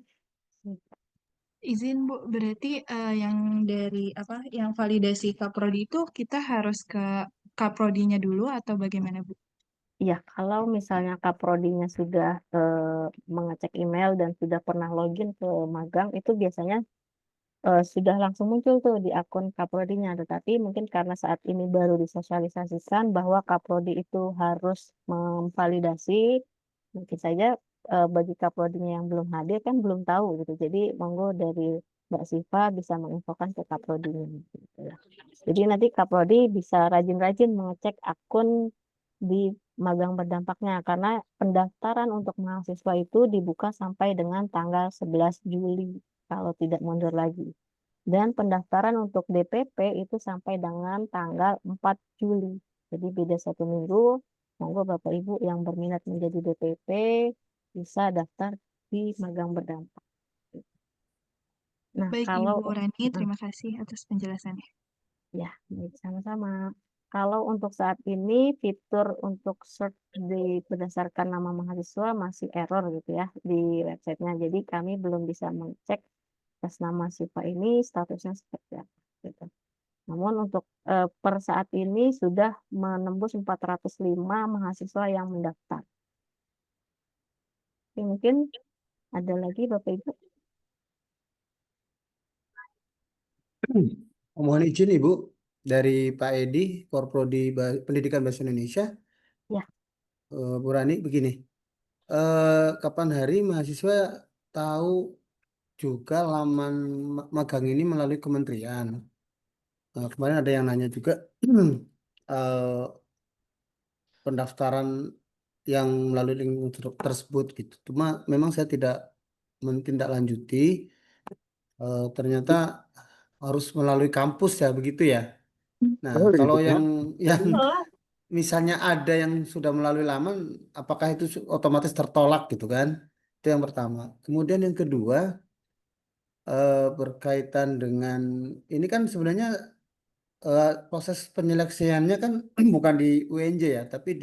Izin, Bu, berarti yang dari apa yang validasi Kaprodi itu kita harus ke Kaprodinya dulu atau bagaimana, Bu? Iya, kalau misalnya Kaprodinya sudah mengecek email dan sudah pernah login ke magang, itu biasanya sudah langsung muncul tuh di akun Kaprodinya. Tetapi mungkin karena saat ini baru disosialisasikan bahwa Kaprodi itu harus memvalidasi, mungkin saja bagi Kaprodinya yang belum hadir kan belum tahu gitu. Jadi monggo dari Mbak Siva bisa menginfokan ke Kaprodinya. Gitu ya. Jadi nanti Kaprodi bisa rajin-rajin mengecek akun di magang berdampaknya karena pendaftaran untuk mahasiswa itu dibuka sampai dengan tanggal 11 Juli kalau tidak mundur lagi. Dan pendaftaran untuk DPP itu sampai dengan tanggal 4 Juli. Jadi beda 1 minggu. Monggo Bapak Ibu yang berminat menjadi DPP bisa daftar di magang berdampak. Nah, Baik, kalau Ibu Rani, terima kasih atas penjelasannya. ya, baik, sama-sama. Kalau untuk saat ini fitur untuk search berdasarkan nama mahasiswa masih error gitu ya di websitenya. Jadi kami belum bisa mengecek atas nama Siva ini statusnya seperti apa gitu. Namun untuk per saat ini sudah menembus 405 mahasiswa yang mendaftar. Oke, mungkin ada lagi Bapak Ibu. Mohon izin Ibu dari Pak Edi, Korprodi Pendidikan Bahasa Indonesia. Ya. Bu Rani begini, kapan hari mahasiswa tahu juga laman magang ini melalui kementerian? Kemarin ada yang nanya juga pendaftaran yang melalui link tersebut gitu. Cuma memang saya tidak menindaklanjuti. Ternyata harus melalui kampus ya begitu ya. Nah, kalau yang misalnya ada yang sudah melalui laman, apakah itu otomatis tertolak gitu kan? Itu yang pertama. Kemudian yang kedua berkaitan dengan ini kan sebenarnya proses penyeleksiannya kan bukan di UNJ ya, tapi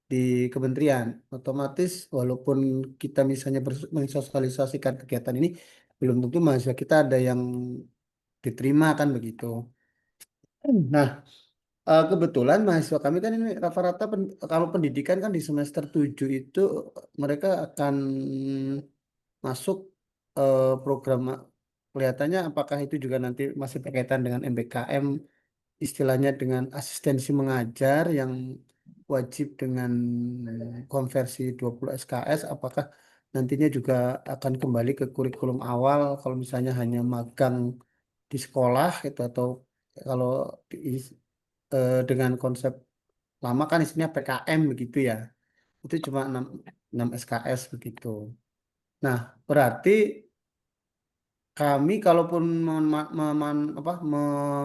di kementerian. Otomatis walaupun kita misalnya mensosialisasikan kegiatan ini, belum tentu mahasiswa kita ada yang diterima kan begitu. Nah, Kebetulan mahasiswa kami kan ini rata-rata kalau pendidikan kan di semester 7 itu mereka akan masuk program kelihatannya apakah itu juga nanti masih berkaitan dengan MBKM istilahnya dengan asistensi mengajar yang wajib dengan konversi 20 SKS apakah nantinya juga akan kembali ke kurikulum awal kalau misalnya hanya magang di sekolah itu atau kalau dengan konsep lama kan isinya PKM begitu ya itu cuma 6 SKS begitu. Nah, berarti kami kalaupun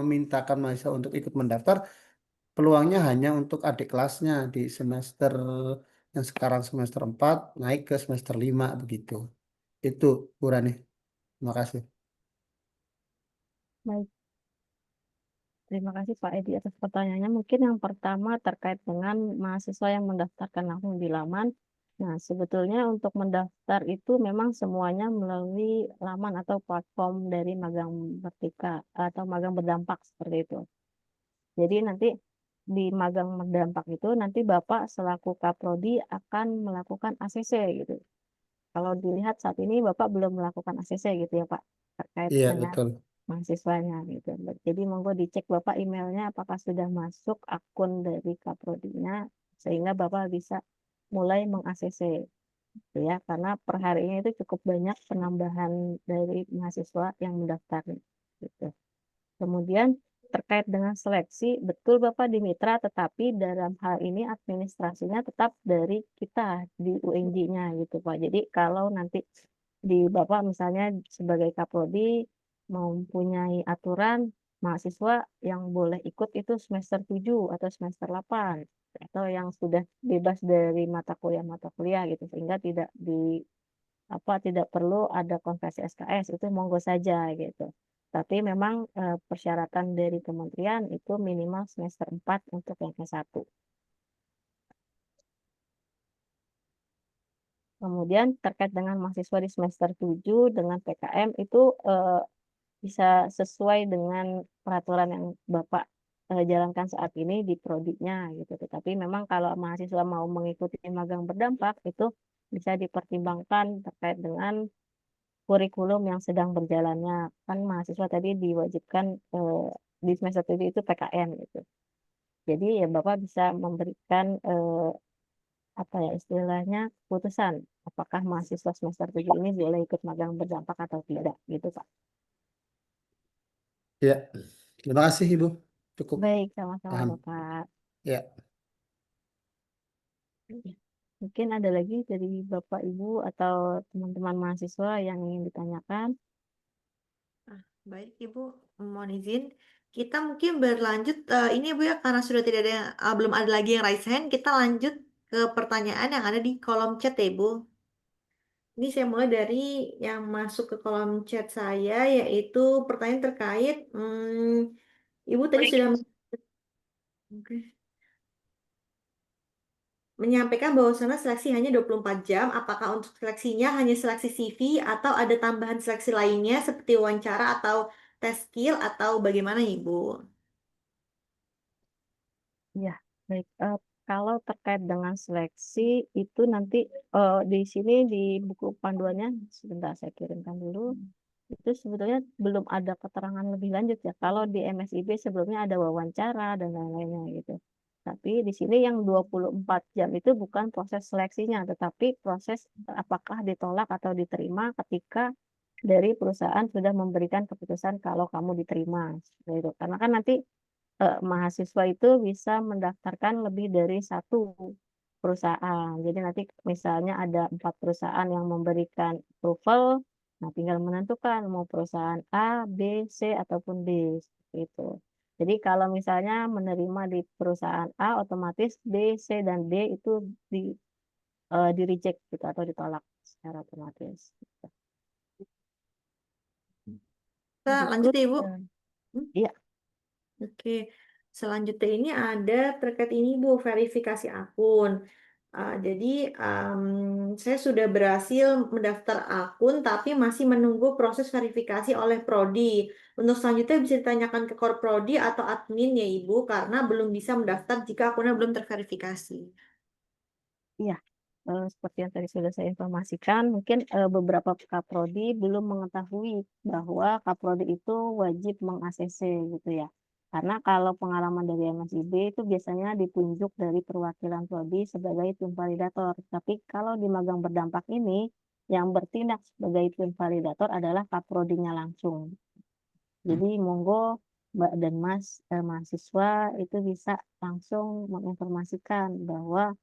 memintakan mahasiswa untuk ikut mendaftar, peluangnya hanya untuk adik kelasnya di semester yang sekarang semester 4 naik ke semester 5 begitu. Itu Bu Rani. Terima kasih. Baik, terima kasih Pak Edi atas pertanyaannya. Mungkin yang pertama terkait dengan mahasiswa yang mendaftarkan langsung di laman. Nah, sebetulnya untuk mendaftar itu memang semuanya melalui laman atau platform dari magang Merdeka atau magang berdampak seperti itu. Jadi nanti di magang berdampak itu nanti Bapak selaku Kaprodi akan melakukan ACC gitu. Kalau dilihat saat ini Bapak belum melakukan ACC gitu ya Pak, terkait Iya, dengan betul. mahasiswanya gitu. Jadi monggo dicek Bapak emailnya apakah sudah masuk akun dari Kaprodinya sehingga Bapak bisa mulai meng-ACC gitu ya. Karena per hari ini itu cukup banyak penambahan dari mahasiswa yang mendaftar gitu. Kemudian terkait dengan seleksi, betul Bapak di mitra, tetapi dalam hal ini administrasinya tetap dari kita di UNJ-nya gitu Pak. Jadi kalau nanti di Bapak misalnya sebagai Kaprodi mempunyai aturan mahasiswa yang boleh ikut itu semester 7 atau semester 8 atau yang sudah bebas dari mata kuliah gitu sehingga tidak perlu ada konversi SKS itu monggo saja gitu. Tapi memang persyaratan dari kementerian itu minimal semester 4 untuk yang S1. Kemudian terkait dengan mahasiswa di semester 7 dengan PKM itu bisa sesuai dengan peraturan yang Bapak jalankan saat ini di prodinya gitu. Tetapi memang kalau mahasiswa mau mengikuti magang berdampak itu bisa dipertimbangkan terkait dengan kurikulum yang sedang berjalannya. Kan mahasiswa tadi diwajibkan di semester 7 itu PKM gitu. Jadi ya Bapak bisa memberikan apa ya istilahnya keputusan apakah mahasiswa semester 7 ini boleh ikut magang berdampak atau tidak gitu Pak. Ya, terima kasih Ibu. Cukup Baik, sama-sama paham. Bapak. Ya, Ya. Mungkin ada lagi dari Bapak Ibu atau teman-teman mahasiswa yang ingin ditanyakan. Baik Ibu, mohon izin. Kita mungkin berlanjut ini Bu ya karena sudah tidak ada belum ada lagi yang raise hand, kita lanjut ke pertanyaan yang ada di kolom chat ya Ibu. Ini saya mulai dari yang masuk ke kolom chat saya yaitu pertanyaan terkait Ibu tadi sudah Oke. Menyampaikan bahwasannya seleksi hanya 24 jam. Apakah untuk seleksinya hanya seleksi CV atau ada tambahan seleksi lainnya seperti wawancara atau tes skill atau bagaimana Ibu? Ya, baik. Kalau terkait dengan seleksi itu nanti di sini di buku panduannya sebentar saya kirimkan dulu. Itu sebetulnya belum ada keterangan lebih lanjut ya. Kalau di MSIB sebelumnya ada wawancara dan lain-lainnya gitu. Tapi di sini yang 24 jam itu bukan proses seleksinya, tetapi proses apakah ditolak atau diterima ketika dari perusahaan sudah memberikan keputusan kalau kamu diterima. Seperti itu. Karena kan nanti mahasiswa itu bisa mendaftarkan lebih dari satu perusahaan. Jadi nanti misalnya ada 4 perusahaan yang memberikan approval, nah tinggal menentukan mau perusahaan A, B, C ataupun D seperti itu. Jadi kalau misalnya menerima di perusahaan A, otomatis B, C dan D itu di reject gitu atau ditolak secara otomatis. Kita lanjut ya Ibu. Iya. Oke, selanjutnya ini ada terkait ini Bu, verifikasi akun. Jadi saya sudah berhasil mendaftar akun, tapi masih menunggu proses verifikasi oleh Prodi. Untuk selanjutnya bisa ditanyakan ke Kor Prodi atau admin ya Ibu, karena belum bisa mendaftar jika akunnya belum terverifikasi. Iya, seperti yang tadi sudah saya informasikan, mungkin beberapa kaprodi belum mengetahui bahwa kaprodi itu wajib meng-ACC gitu ya. Karena kalau pengalaman dari MSIB itu biasanya ditunjuk dari perwakilan prodi sebagai tim validator. Tapi kalau di magang berdampak ini, yang bertindak sebagai tim validator adalah kaprodinya langsung. Jadi monggo Mbak dan Mas mahasiswa itu bisa langsung menginformasikan bahwa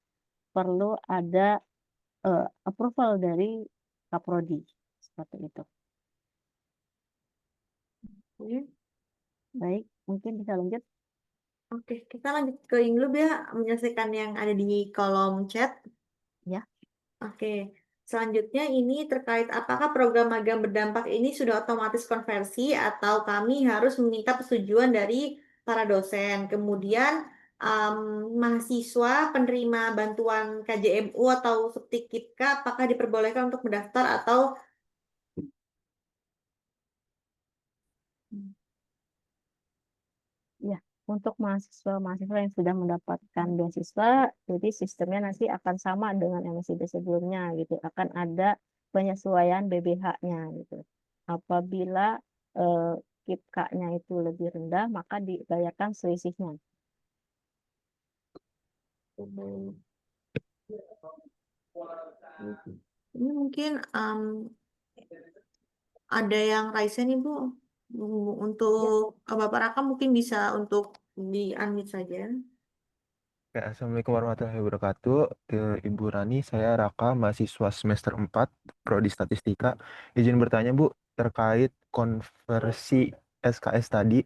perlu ada approval dari Kaprodi seperti itu. Oke, Baik, mungkin bisa lanjut. Oke, kita lanjut ke ini dulu ya, menyelesaikan yang ada di kolom chat. Ya. Oke, selanjutnya ini terkait apakah program magang berdampak ini sudah otomatis konversi atau kami harus meminta persetujuan dari para dosen. Kemudian um, mahasiswa penerima bantuan KJMU atau Subtikipka apakah diperbolehkan untuk mendaftar atau Ya, untuk mahasiswa-mahasiswa yang sudah mendapatkan beasiswa, jadi sistemnya nanti akan sama dengan MSIB sebelumnya gitu. Akan ada penyesuaian BBH-nya gitu. Apabila eh, KIPK-nya itu lebih rendah, maka dibayarkan selisihnya. ini mungkin ada yang raise nih Bu. Untuk Bapak Raka mungkin bisa untuk di-unmute saja. Oke, Assalamualaikum warahmatullahi wabarakatuh. Ibu Rani, saya Raka, mahasiswa semester 4, Prodi Statistika. Izin bertanya, Bu, terkait konversi SKS tadi.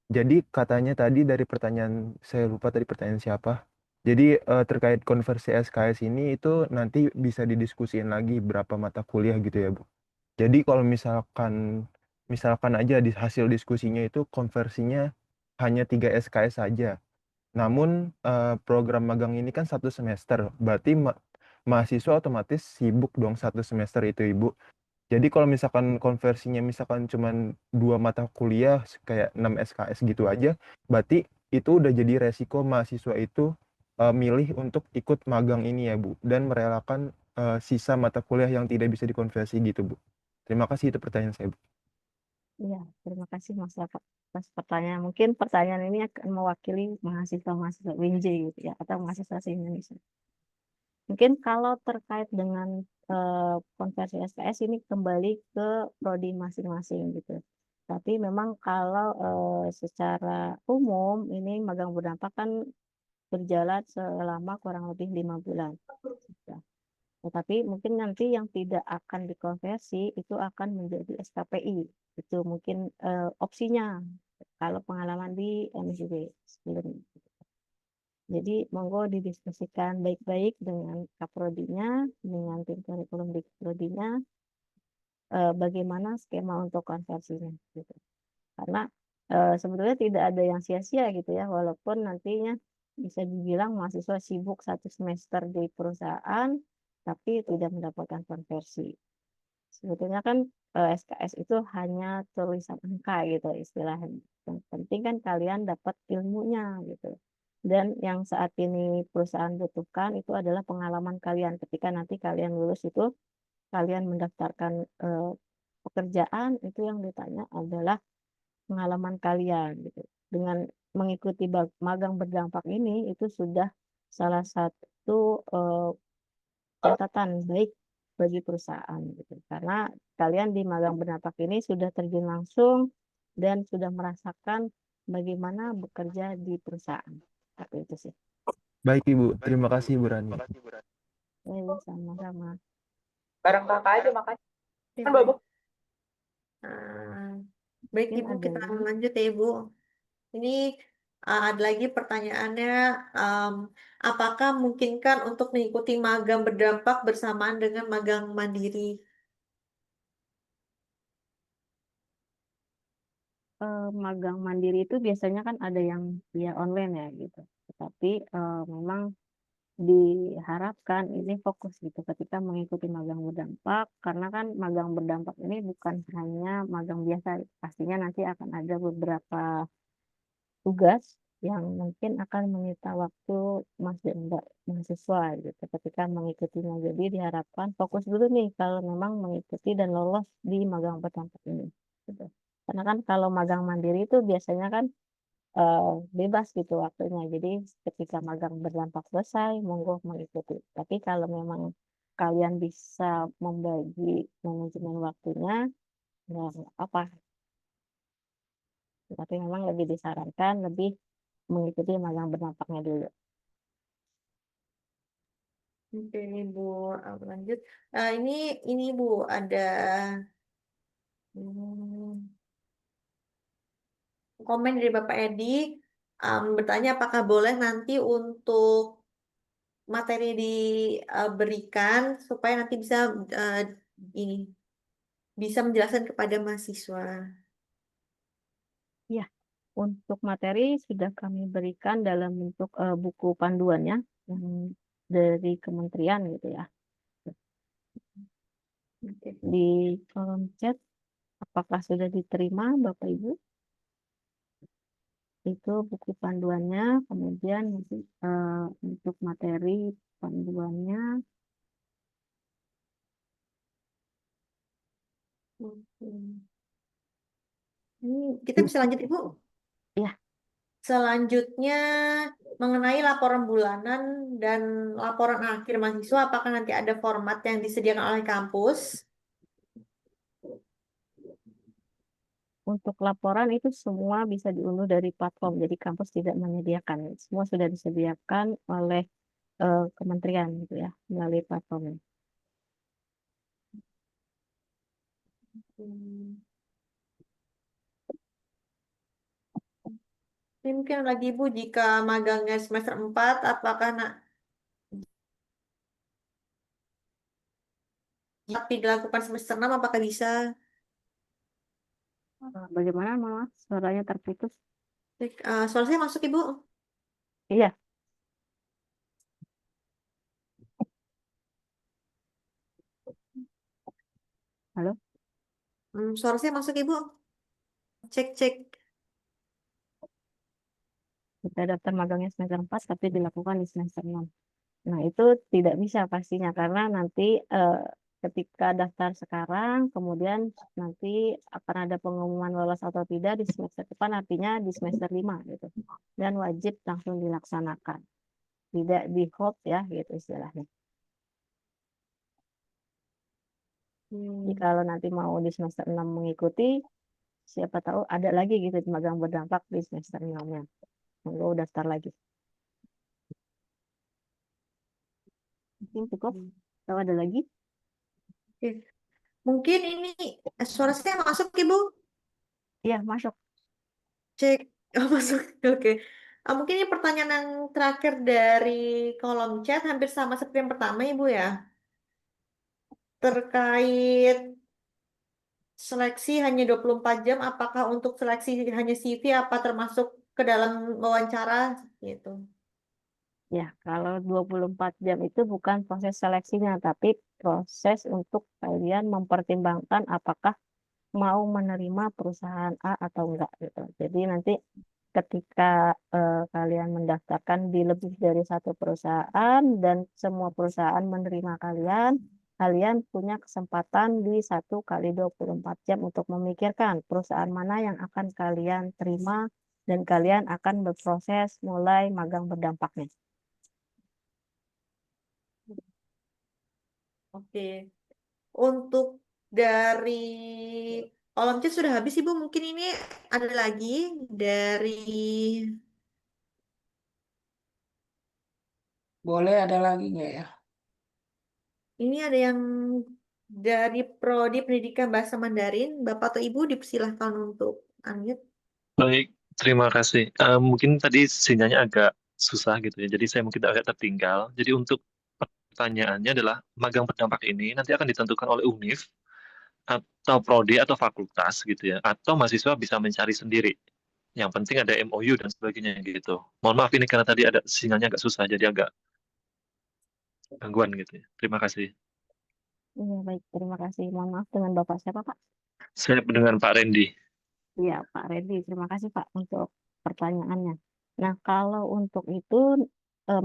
Jadi katanya tadi dari pertanyaan, saya lupa tadi pertanyaan siapa. Jadi terkait konversi SKS ini itu nanti bisa didiskusiin lagi berapa mata kuliah gitu ya, Bu. Jadi kalau misalkan aja di hasil diskusinya itu konversinya hanya 3 SKS saja. Namun program magang ini kan 1 semester, berarti mahasiswa otomatis sibuk dong 1 semester itu Ibu. Jadi kalau misalkan konversinya misalkan cuma 2 mata kuliah kayak 6 SKS gitu aja, berarti itu udah jadi resiko mahasiswa itu milih untuk ikut magang ini ya Bu, dan merelakan sisa mata kuliah yang tidak bisa dikonversi gitu Bu. Terima kasih, itu pertanyaan saya Bu. Iya, terima kasih Mas Raka atas pertanyaan. Mungkin pertanyaan ini akan mewakili mahasiswa-mahasiswa WINJ gitu ya, atau mahasiswa se-Indonesia. Mungkin kalau terkait dengan konversi SKS ini kembali ke prodi masing-masing gitu. Tapi memang kalau secara umum ini magang berdampak kan berjalan selama kurang lebih 5 bulan. Tetapi mungkin nanti yang tidak akan dikonversi itu akan menjadi SKPI. Itu mungkin opsinya kalau pengalaman di MSIB sebelumnya. Jadi monggo didiskusikan baik-baik dengan kaprodinya, dengan tim kurikulum di prodinya, bagaimana skema untuk konversinya gitu. Karena sebetulnya tidak ada yang sia-sia gitu ya, walaupun nantinya bisa dibilang mahasiswa sibuk 1 semester di perusahaan, tapi tidak mendapatkan konversi. Sebetulnya kan SKS itu hanya tulisan angka gitu istilahnya. Yang penting kan kalian dapat ilmunya gitu. Dan yang saat ini perusahaan butuhkan itu adalah pengalaman kalian. Ketika nanti kalian lulus itu, kalian mendaftarkan pekerjaan, itu yang ditanya adalah pengalaman kalian gitu. Dengan mengikuti magang berdampak ini, itu sudah salah satu catatan baik bagi perusahaan gitu. Karena kalian di magang berdampak ini sudah terjun langsung dan sudah merasakan bagaimana bekerja di perusahaan. Seperti itu sih. Baik Ibu, terima kasih Ibu Rani. Sama-sama. Bareng kakak aja makanya. Kan Baik. babak. Baik Mungkin Ibu, ada kita lagi. lanjut ya Ibu. Ini ada lagi pertanyaannya, apakah memungkinkan untuk mengikuti magang berdampak bersamaan dengan magang mandiri? Magang mandiri itu biasanya kan ada yang via online ya gitu. Tetapi memang diharapkan ini fokus gitu ketika mengikuti magang berdampak, karena kan magang berdampak ini bukan hanya magang biasa, pastinya nanti akan ada beberapa tugas yang mungkin akan menyita waktu mahasiswa gitu ketika mengikutinya. Jadi diharapkan fokus dulu nih kalau memang mengikuti dan lolos di magang berdampak ini. Gitu. Karena kan kalau magang mandiri itu biasanya kan bebas gitu waktunya. Jadi ketika magang berdampak selesai, monggo mengikuti. Tapi kalau memang kalian bisa membagi manajemen waktunya, ya nggak apa. Tapi memang lebih disarankan lebih mengikuti magang berdampaknya dulu. Oke, ini Bu, lanjut. Ini Bu, ada hmm, komen dari Bapak Edi bertanya apakah boleh nanti untuk materi diberikan supaya nanti bisa ini bisa menjelaskan kepada mahasiswa. Ya, untuk materi sudah kami berikan dalam bentuk buku panduannya yang dari kementerian gitu ya. Oke. Di kolom chat, apakah sudah diterima Bapak Ibu? Itu buku panduannya, kemudian nanti untuk materi panduannya. Oke. Ini kita bisa lanjut Ibu. Ya, Selanjutnya mengenai laporan bulanan dan laporan akhir mahasiswa, apakah nanti ada format yang disediakan oleh kampus? untuk laporan itu semua bisa diunduh dari platform, jadi kampus tidak menyediakan. Semua sudah disediakan oleh kementerian gitu ya, melalui platformnya. Ini mungkin lagi Ibu, jika magangnya semester 4, apakah tapi dilakukan semester 6, apakah bisa? Bagaimana Mama? Suaranya terputus. Suara saya masuk Ibu? Iya. Halo? Suara saya masuk Ibu? Cek. Kita daftar magangnya semester 4 tapi dilakukan di semester 6. Nah, itu tidak bisa pastinya karena nanti ketika daftar sekarang, kemudian nanti akan ada pengumuman lolos atau tidak di semester depan, artinya di semester 5 gitu. Dan wajib langsung dilaksanakan. Tidak di hold ya gitu istilahnya. Jadi kalau nanti mau di semester 6 mengikuti, siapa tahu ada lagi gitu magang berdampak di semester 6-nya. Monggo daftar lagi. Mungkin cukup. Atau ada lagi? Oke. Mungkin ini suara saya masuk Ibu? Iya, masuk. Cek. Oh, masuk. Oke. Mungkin ini pertanyaan yang terakhir dari kolom chat, hampir sama seperti yang pertama Ibu ya. Terkait seleksi hanya 24 jam, apakah untuk seleksi hanya CV apa termasuk ke dalam wawancara gitu. Ya, kalau 24 jam itu bukan proses seleksinya, tapi proses untuk kalian mempertimbangkan apakah mau menerima perusahaan A atau enggak gitu. Jadi nanti ketika kalian mendaftarkan di lebih dari satu perusahaan dan semua perusahaan menerima kalian, kalian punya kesempatan di 1 kali 24 jam untuk memikirkan perusahaan mana yang akan kalian terima dan kalian akan berproses mulai magang berdampaknya. Oke. Untuk dari kolom chat sudah habis Ibu. Mungkin ini ada lagi dari Boleh ada lagi nggak ya? ini ada yang dari Prodi Pendidikan Bahasa Mandarin. Bapak atau Ibu dipersilahkan untuk unmute. Baik, terima kasih. Mungkin tadi sinyalnya agak susah gitu ya, jadi saya mungkin agak tertinggal. Jadi untuk pertanyaannya adalah magang berdampak ini nanti akan ditentukan oleh UNIF atau prodi atau fakultas gitu ya, atau mahasiswa bisa mencari sendiri. Yang penting ada MOU dan sebagainya gitu. Mohon maaf ini karena tadi ada sinyalnya agak susah, jadi agak gangguan gitu ya. Terima kasih. Iya, baik. Terima kasih. Mohon maaf, dengan Bapak siapa, Pak? Saya dengan Pak Randy. Iya, Pak Reddy. Terima kasih, Pak, untuk pertanyaannya. Nah, kalau untuk itu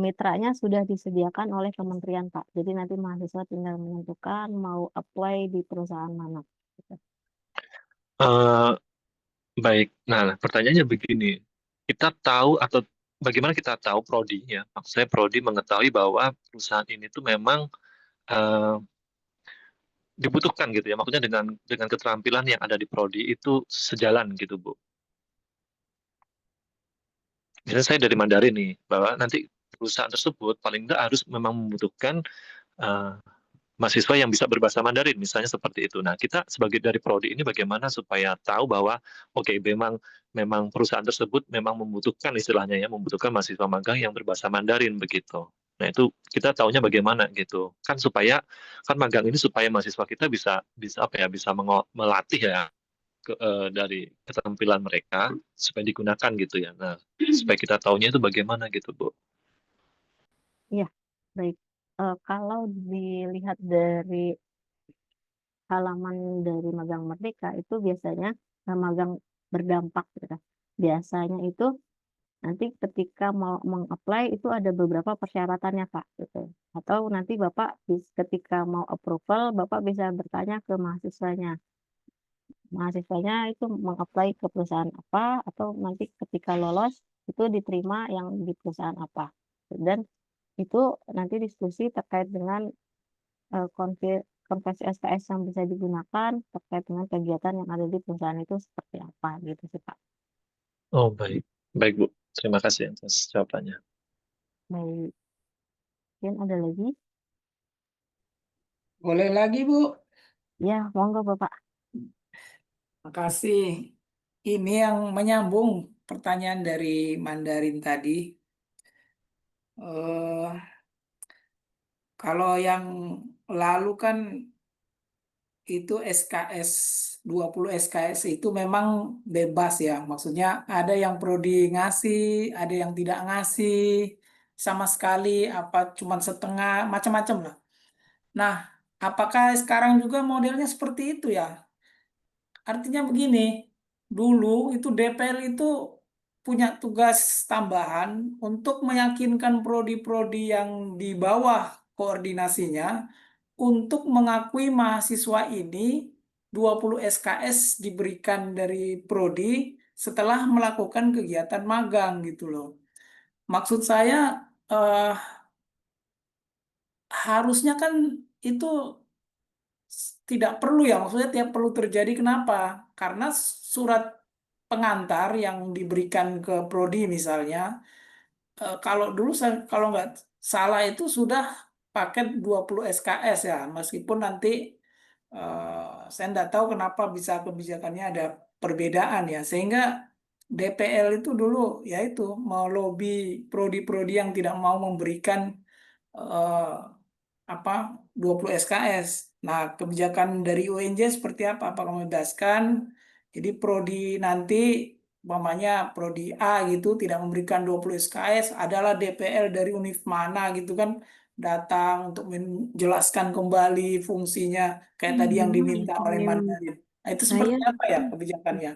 mitranya sudah disediakan oleh kementerian, Pak. Jadi nanti mahasiswa tinggal menentukan mau apply di perusahaan mana. Gitu. Eh, baik. Nah, pertanyaannya begini. Kita tahu atau bagaimana kita tahu prodinya? Maksud saya prodi mengetahui bahwa perusahaan ini tuh memang eh, dibutuhkan gitu ya. Maksudnya dengan keterampilan yang ada di prodi itu sejalan gitu, Bu. Misalnya saya dari Mandarin nih, bahwa nanti perusahaan tersebut paling enggak harus memang membutuhkan eh, mahasiswa yang bisa berbahasa Mandarin, misalnya seperti itu. Nah, kita sebagai dari prodi ini bagaimana supaya tahu bahwa oke, memang memang perusahaan tersebut memang membutuhkan istilahnya ya, membutuhkan mahasiswa magang yang berbahasa Mandarin begitu. Nah, itu kita taunya bagaimana gitu. Kan supaya kan magang ini supaya mahasiswa kita bisa bisa apa ya, bisa melatih ya dari keterampilan mereka supaya digunakan gitu ya. Nah, supaya kita taunya itu bagaimana gitu, Bu. Iya, baik. Kalau dilihat dari halaman dari Magang Merdeka itu biasanya magang berdampak gitu kan. Biasanya itu nanti ketika mau meng-apply itu ada beberapa persyaratannya, Pak, gitu. Atau nanti Bapak ketika mau approval, Bapak bisa bertanya ke mahasiswanya. Mahasiswanya itu meng-apply ke perusahaan apa, atau nanti ketika lolos itu diterima yang di perusahaan apa. Dan itu nanti diskusi terkait dengan konversi SKS yang bisa digunakan terkait dengan kegiatan yang ada di perusahaan itu seperti apa gitu sih, Pak. Oh, baik. Baik, Bu. Terima kasih atas jawabannya. Baik, mungkin ada lagi? Boleh lagi, Bu? Ya, monggo Bapak. Makasih. Ini yang menyambung pertanyaan dari Mandarin tadi. Eh, kalau yang lalu kan itu SKS 20 SKS itu memang bebas ya. Maksudnya ada yang prodi ngasih, ada yang tidak ngasih sama sekali, apa cuman setengah, macam-macam lah. Nah, apakah sekarang juga modelnya seperti itu ya? Artinya begini, dulu itu DPL itu punya tugas tambahan untuk meyakinkan prodi-prodi yang di bawah koordinasinya untuk mengakui mahasiswa ini 20 SKS diberikan dari prodi setelah melakukan kegiatan magang gitu loh. Maksud saya eh, harusnya kan itu tidak perlu ya, maksudnya tidak perlu terjadi. Kenapa? Karena surat pengantar yang diberikan ke prodi misalnya, kalau dulu kalau nggak salah itu sudah paket 20 SKS ya, meskipun nanti saya nggak tahu kenapa bisa kebijakannya ada perbedaan ya, sehingga DPL itu dulu yaitu melobi prodi-prodi yang tidak mau memberikan eh, apa 20 SKS. Nah, kebijakan dari UNJ seperti apa? Apakah membebaskan? Jadi prodi nanti umpamanya prodi A gitu tidak memberikan 20 SKS, adalah DPL dari univ mana gitu kan datang untuk menjelaskan kembali fungsinya kayak tadi yang diminta oleh Mandarin. Nah, itu seperti apa ya kebijakannya?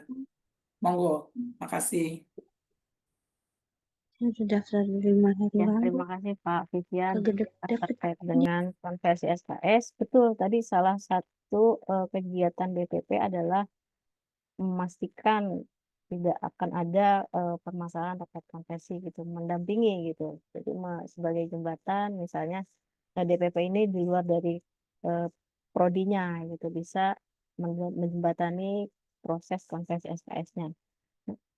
Monggo, makasih. Sudah ya, terima kasih Pak Vivian terkait dengan konversi SKS. Betul, tadi salah satu kegiatan BPP adalah memastikan tidak akan ada permasalahan terkait konversi gitu, mendampingi gitu. Jadi sebagai jembatan, misalnya DPP ini di luar dari prodinya gitu bisa menjembatani proses konversi SKS-nya.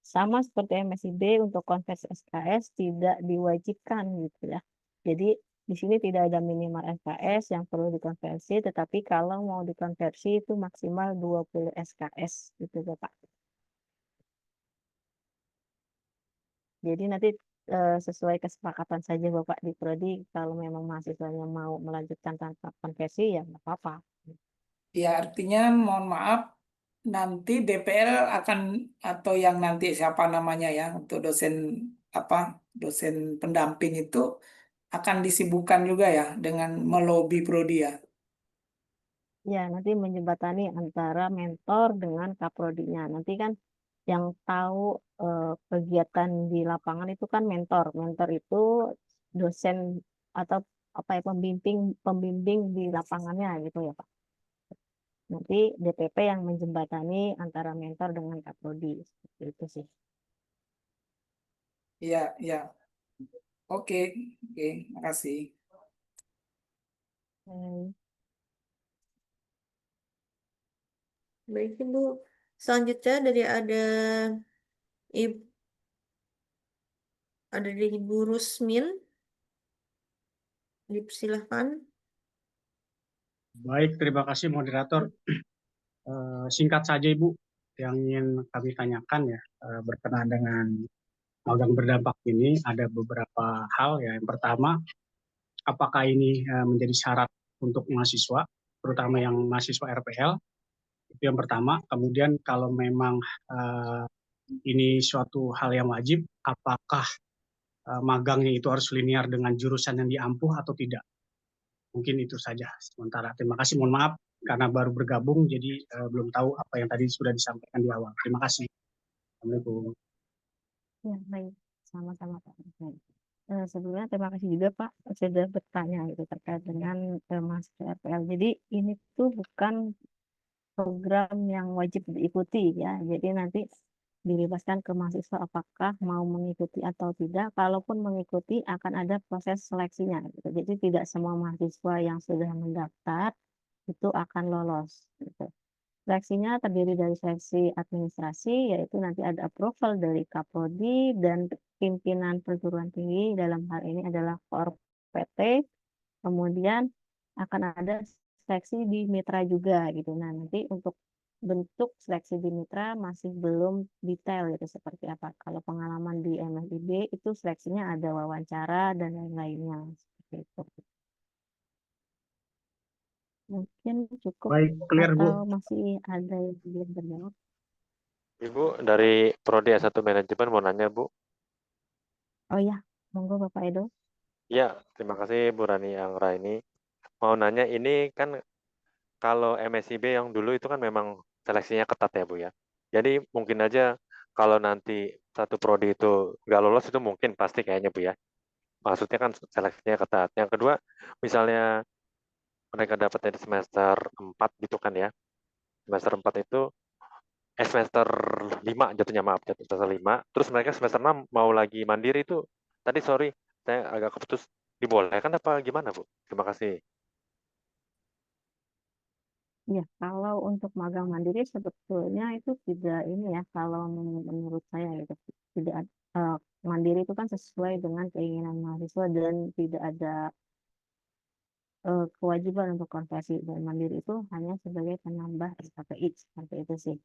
Sama seperti MSIB untuk konversi SKS tidak diwajibkan gitu ya. Jadi di sini tidak ada minimal SKS yang perlu dikonversi, tetapi kalau mau dikonversi itu maksimal 20 SKS gitu Bapak. Jadi nanti sesuai kesepakatan saja Bapak di prodi, kalau memang mahasiswanya mau melanjutkan tanpa konversi ya nggak apa-apa. Ya, artinya mohon maaf nanti DPL akan atau yang nanti siapa namanya ya untuk dosen apa dosen pendamping itu akan disibukkan juga ya dengan melobi prodi ya. Ya, nanti menjembatani antara mentor dengan kaprodinya. Nanti kan yang tahu kegiatan di lapangan itu kan mentor. Mentor itu dosen atau apa ya, pembimbing di lapangannya gitu ya Pak. Nanti DPP yang menjembatani antara mentor dengan kaprodi. Seperti itu sih. Iya, iya. Oke, makasih. Baik, Ibu. Selanjutnya ada dari Ibu Rusmin. Dipersilahkan. Baik, terima kasih moderator. Singkat saja Ibu, yang ingin kami tanyakan ya berkenaan dengan magang berdampak ini ada beberapa hal ya. Yang pertama, apakah ini menjadi syarat untuk mahasiswa, terutama yang mahasiswa RPL? Itu yang pertama. Kemudian kalau memang ini suatu hal yang wajib, apakah magangnya itu harus linear dengan jurusan yang diampuh atau tidak? Mungkin itu saja sementara. Terima kasih, mohon maaf karena baru bergabung jadi belum tahu apa yang tadi sudah disampaikan di awal. Terima kasih. Assalamualaikum. Ya, baik. Sama-sama Pak. Sebelumnya terima kasih juga Pak sudah bertanya gitu terkait dengan mahasiswa RPL. Jadi ini tuh bukan program yang wajib diikuti ya. Jadi nanti dibebaskan ke mahasiswa apakah mau mengikuti atau tidak. Kalaupun mengikuti akan ada proses seleksinya gitu. Jadi tidak semua mahasiswa yang sudah mendaftar itu akan lolos gitu. Seleksinya terdiri dari seleksi administrasi, yaitu nanti ada approval dari Kaprodi dan pimpinan perguruan tinggi, dalam hal ini adalah Koor PT. Kemudian akan ada seleksi di mitra juga gitu. Nah, nanti untuk bentuk seleksi di mitra masih belum detail gitu seperti apa. Kalau pengalaman di MSIB itu seleksinya ada wawancara dan lain-lainnya seperti itu. Mungkin cukup Baik, clear Bu. atau masih ada yang belum terjawab? Ibu dari Prodi S1 Manajemen mau nanya Bu. Oh ya, monggo Bapak Edo. Ya, terima kasih Bu Rani Anggraini. Mau nanya ini kan kalau MSIB yang dulu itu kan memang seleksinya ketat ya Bu ya. Jadi mungkin aja kalau nanti satu prodi itu nggak lolos itu mungkin pasti kayaknya Bu ya. Maksudnya kan seleksinya ketat. Yang kedua, misalnya mereka dapatnya di semester 4 gitu kan ya. Semester 4 itu semester 5 jatuhnya, maaf, jatuh semester 5. Terus mereka semester 6 mau lagi mandiri itu, tadi sorry, saya agak keputus, dibolehkan apa gimana Bu? Terima kasih. Ya, kalau untuk magang mandiri sebetulnya itu tidak ini ya, kalau menurut saya itu tidak mandiri itu kan sesuai dengan keinginan mahasiswa dan tidak ada kewajiban untuk konversi, dan mandiri itu hanya sebagai penambah SKPI seperti itu sih.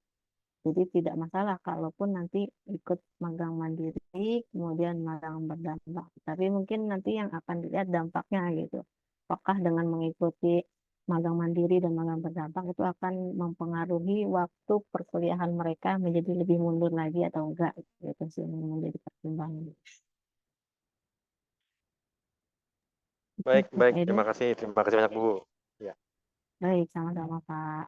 Jadi tidak masalah kalaupun nanti ikut magang mandiri kemudian magang berdampak. Tapi mungkin nanti yang akan dilihat dampaknya gitu. Apakah dengan mengikuti magang mandiri dan magang berdampak itu akan mempengaruhi waktu perkuliahan mereka menjadi lebih mundur lagi atau enggak, itu sih yang menjadi pertimbangan. Baik, Oke, baik, Pak Edo. terima kasih banyak Bu. Ya. Baik, sama-sama Pak.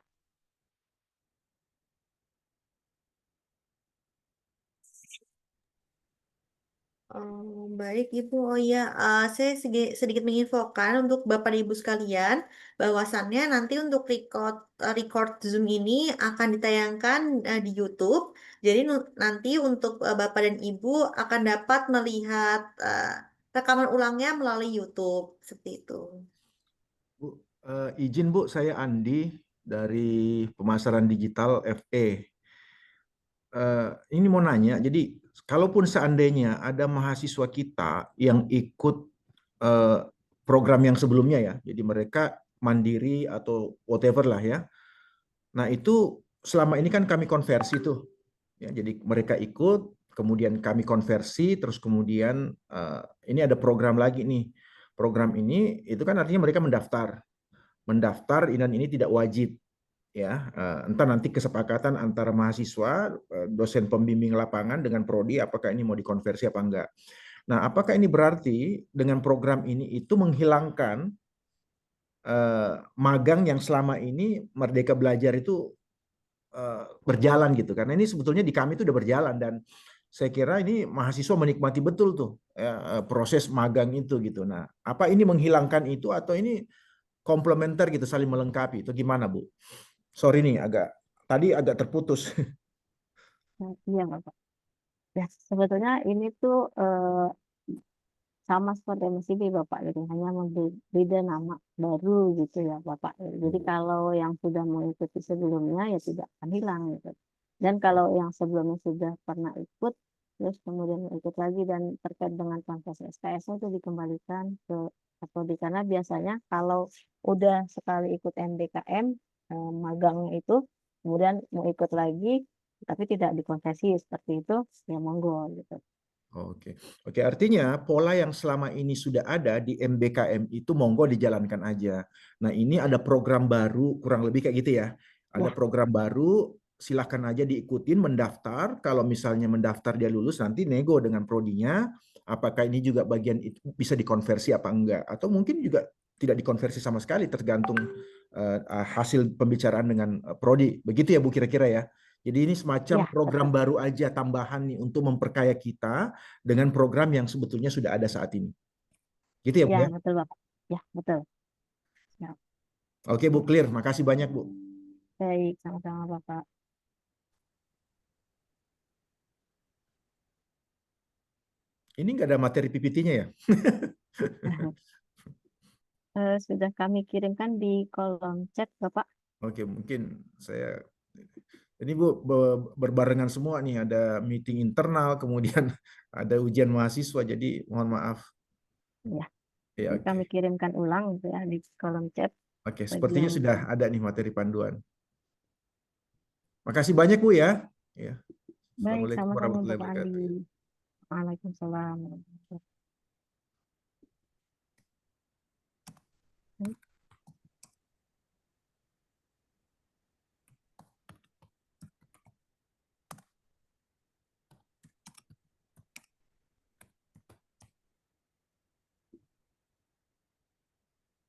Baik Ibu, oh ya, saya sedikit menginfokan untuk Bapak dan Ibu sekalian, bahwasannya nanti untuk record Zoom ini akan ditayangkan di YouTube. Jadi nanti untuk Bapak dan Ibu akan dapat melihat rekaman ulangnya melalui YouTube, seperti itu. Bu, izin Bu, saya Andi dari pemasaran digital FE. Ini mau nanya, jadi kalaupun seandainya ada mahasiswa kita yang ikut program yang sebelumnya ya, jadi mereka mandiri atau whatever lah ya. Nah itu selama ini kan kami konversi tuh, ya, jadi mereka ikut, kemudian kami konversi, terus kemudian ini ada program lagi nih. Program ini itu kan artinya mereka mendaftar dan ini tidak wajib. Ya, entah nanti kesepakatan antara mahasiswa, dosen pembimbing lapangan dengan prodi apakah ini mau dikonversi apa enggak. Nah, apakah ini berarti dengan program ini itu menghilangkan magang yang selama ini Merdeka Belajar itu berjalan gitu? Karena ini sebetulnya di kami itu udah berjalan dan saya kira ini mahasiswa menikmati betul tuh proses magang itu gitu. Nah, apa ini menghilangkan itu atau ini komplementer gitu, saling melengkapi? Itu gimana, Bu? Sorry nih, tadi agak terputus. Iya, Bapak. Ya, sebetulnya ini tuh sama seperti MSIB Bapak gitu, hanya beda nama baru gitu ya Bapak. Jadi kalau yang sudah mengikuti sebelumnya ya tidak akan hilang gitu. Dan kalau yang sebelumnya sudah pernah ikut, terus kemudian ikut lagi dan terkait dengan kontes SKS itu dikembalikan ke prodi karena biasanya kalau udah sekali ikut MBKM magangnya itu, kemudian mau ikut lagi tapi tidak dikonversi seperti itu, ya monggo gitu. Oke, artinya pola yang selama ini sudah ada di MBKM itu monggo dijalankan aja. Nah, ini ada program baru, kurang lebih kayak gitu ya. Ada program baru, silahkan aja diikutin, mendaftar. Kalau misalnya mendaftar dia lulus, nanti nego dengan prodinya. Apakah ini juga bagian itu bisa dikonversi apa enggak? Atau mungkin juga tidak dikonversi sama sekali, tergantung hasil pembicaraan dengan prodi. Begitu ya Bu kira-kira ya. Jadi ini semacam program baru aja tambahan nih untuk memperkaya kita dengan program yang sebetulnya sudah ada saat ini. Gitu ya, Bu ya? Betul Bapak. Ya, betul. Ya. Oke, Bu, clear. Makasih banyak, Bu. Baik, sama-sama Bapak. Ini nggak ada materi PPT-nya ya? Sudah kami kirimkan di kolom chat Bapak. Oke, mungkin saya... Ini Bu, berbarengan semua nih. Ada meeting internal, kemudian ada ujian mahasiswa. Jadi mohon maaf. Ya, kami kirimkan ulang gitu ya di kolom chat. Oke, sepertinya sudah ada nih materi panduan. Makasih banyak Bu ya. Baik, Assalamualaikum sama-sama warahmatullahi Bapak wabarakatuh. Andi. Waalaikumsalam.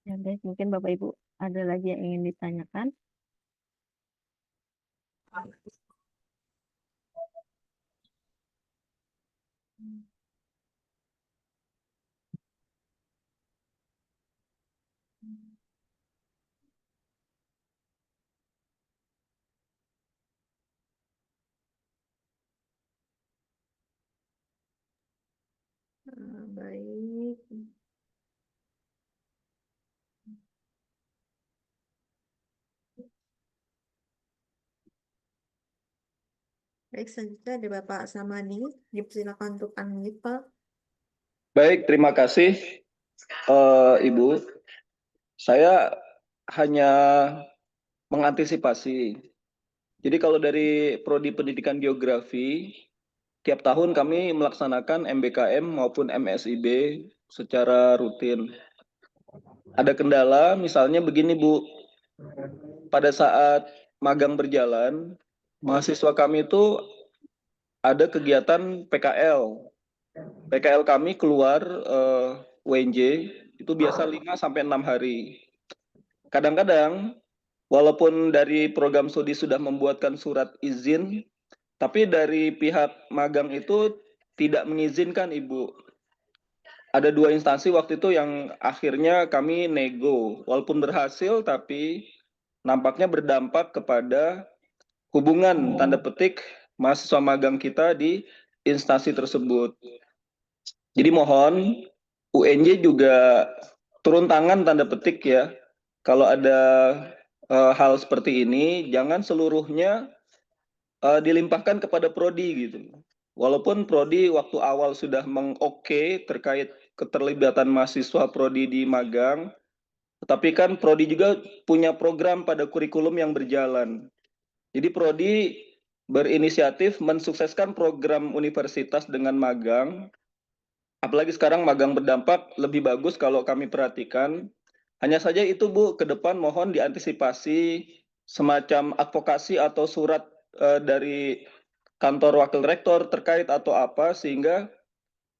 Ya, baik. Mungkin Bapak Ibu ada lagi yang ingin ditanyakan? Baik. Baik, selanjutnya ada Bapak Samani. Silakan untuk unmute, Pak. Baik, terima kasih Ibu. Saya hanya mengantisipasi. Jadi kalau dari Prodi Pendidikan Geografi, tiap tahun kami melaksanakan MBKM maupun MSIB secara rutin. Ada kendala, misalnya begini Bu, pada saat magang berjalan, mahasiswa kami itu ada kegiatan PKL. PKL kami keluar UNJ itu biasa 5-6 hari. Kadang-kadang walaupun dari program studi sudah membuatkan surat izin, tapi dari pihak magang itu tidak mengizinkan Ibu. Ada 2 instansi waktu itu yang akhirnya kami nego. Walaupun berhasil, tapi nampaknya berdampak kepada hubungan tanda petik mahasiswa magang kita di instansi tersebut. Jadi mohon UNJ juga turun tangan tanda petik ya. Kalau ada hal seperti ini, jangan seluruhnya dilimpahkan kepada prodi gitu. Walaupun prodi waktu awal sudah mengoke terkait keterlibatan mahasiswa prodi di magang, tetapi kan prodi juga punya program pada kurikulum yang berjalan. Jadi prodi berinisiatif mensukseskan program universitas dengan magang. Apalagi sekarang magang berdampak lebih bagus kalau kami perhatikan. Hanya saja itu Bu, ke depan mohon diantisipasi semacam advokasi atau surat dari kantor wakil rektor terkait atau apa, sehingga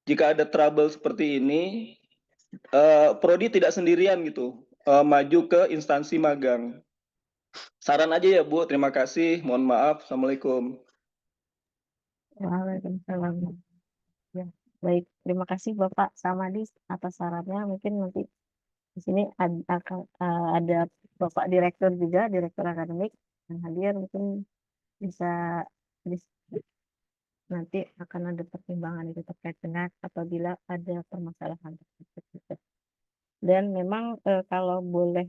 jika ada trouble seperti ini, prodi tidak sendirian gitu, maju ke instansi magang. Saran aja ya Bu, terima kasih. Mohon maaf. Assalamualaikum. Waalaikumsalam. Ya, baik. Terima kasih Bapak Samadi atas sarannya. Mungkin nanti di sini ada Bapak Direktur juga, Direktur Akademik yang hadir. Mungkin bisa nanti akan ada pertimbangan itu terkait dengan apabila ada permasalahan tersebut gitu. Dan memang kalau boleh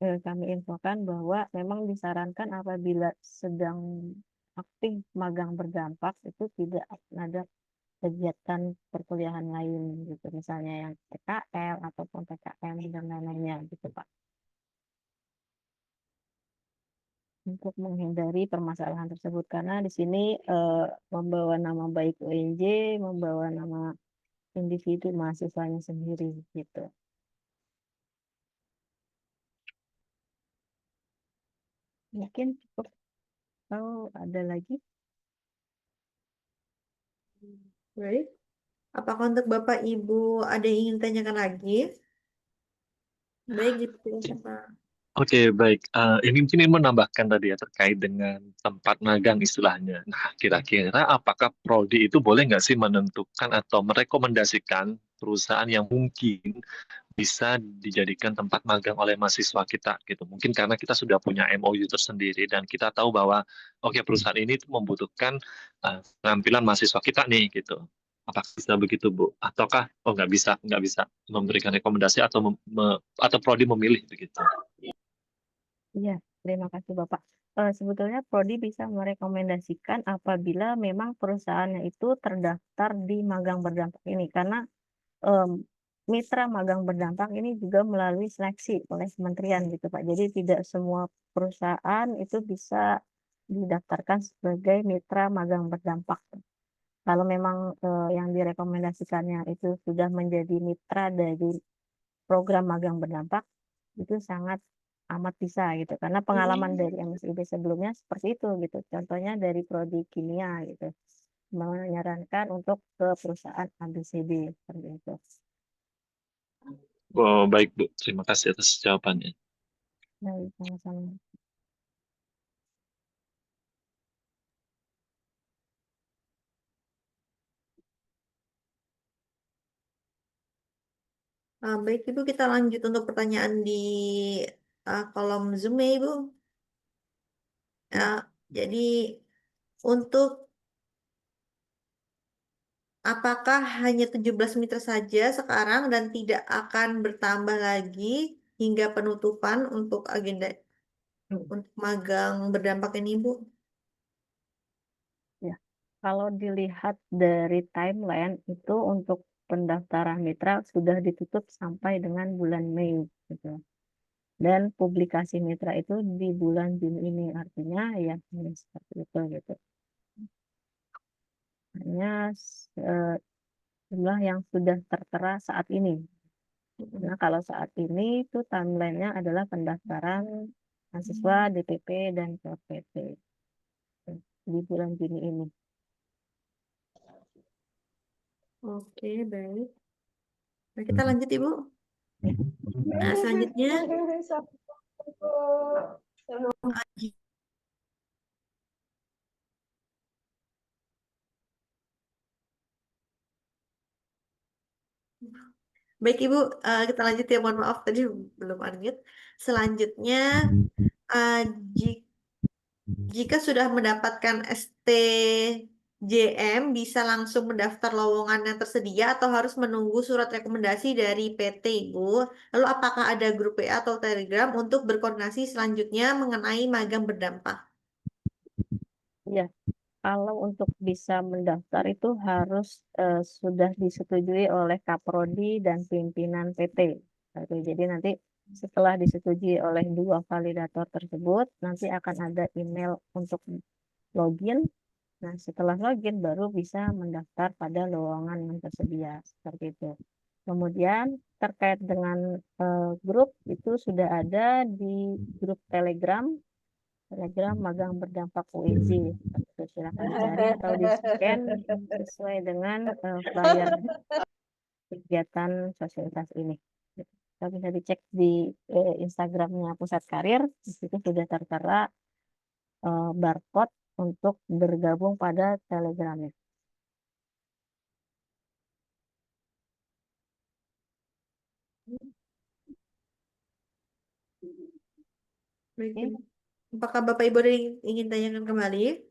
kami infokan bahwa memang disarankan apabila sedang aktif magang berdampak itu tidak ada kegiatan perkuliahan lain gitu, misalnya yang PKL ataupun PKM dan lain-lainnya gitu Pak, untuk menghindari permasalahan tersebut karena di sini membawa nama baik UNJ, membawa nama individu mahasiswanya sendiri gitu. Mungkin cukup. Oh, ada lagi? Baik. Apakah untuk Bapak Ibu ada yang ingin tanyakan lagi? Baik, dipersilakan Pak. Oke, baik. Ini mungkin ini menambahkan tadi ya terkait dengan tempat magang istilahnya. Nah, kira-kira apakah prodi itu boleh nggak sih menentukan atau merekomendasikan perusahaan yang mungkin bisa dijadikan tempat magang oleh mahasiswa kita gitu. Mungkin karena kita sudah punya MOU tersendiri dan kita tahu bahwa oke perusahaan ini tuh membutuhkan penampilan mahasiswa kita nih gitu. Apakah bisa begitu Bu? Ataukah nggak bisa memberikan rekomendasi atau atau prodi memilih begitu? Iya, terima kasih Bapak. Sebetulnya Prodi bisa merekomendasikan apabila memang perusahaannya itu terdaftar di magang berdampak ini, karena mitra magang berdampak ini juga melalui seleksi oleh kementerian gitu Pak. Jadi tidak semua perusahaan itu bisa didaftarkan sebagai mitra magang berdampak. Kalau memang yang direkomendasikannya itu sudah menjadi mitra dari program magang berdampak, itu sangat amat bisa gitu karena pengalaman dari MSIB sebelumnya seperti itu gitu, contohnya dari prodi kimia gitu menyarankan untuk ke perusahaan ABCD seperti itu. Oh, baik Bu, terima kasih atas jawabannya. Baik, sama-sama. Baik Ibu, kita lanjut untuk pertanyaan di kolom Zoom ya Ibu. Jadi untuk apakah hanya 17 mitra saja sekarang dan tidak akan bertambah lagi hingga penutupan untuk agenda untuk magang berdampak ini Bu? Ya, kalau dilihat dari timeline itu untuk pendaftaran mitra sudah ditutup sampai dengan bulan Mei gitu. Dan publikasi mitra itu di bulan Juni ini, artinya ya seperti itu gitu. Hanya jumlah yang sudah tertera saat ini. Nah, kalau saat ini itu timelinenya adalah pendaftaran mahasiswa DPP dan PPT di bulan Juni ini. Oke, baik. Nah, kita lanjut Ibu. Nah, selanjutnya baik Ibu, kita lanjut ya. Mohon maaf tadi belum unmute. Selanjutnya, jika sudah mendapatkan STJM, bisa langsung mendaftar lowongan yang tersedia atau harus menunggu surat rekomendasi dari PT Ibu? Lalu apakah ada grup WA atau Telegram untuk berkoordinasi selanjutnya mengenai magang berdampak? Ya, kalau untuk bisa mendaftar itu harus sudah disetujui oleh Kaprodi dan pimpinan PT. Jadi nanti setelah disetujui oleh dua validator tersebut, nanti akan ada email untuk login. Nah, setelah login baru bisa mendaftar pada lowongan yang tersedia seperti itu. Kemudian terkait dengan grup itu sudah ada di grup Telegram Telegram magang berdampak UNJ. Silakan dicari atau di-scan sesuai dengan flyer kegiatan sosialisasi ini. Kita bisa dicek di Instagramnya Pusat Karir, di situ sudah tertera barcode untuk bergabung pada Telegramnya. Baik, Oke. apakah Bapak Ibu ada yang ingin tanyakan kembali?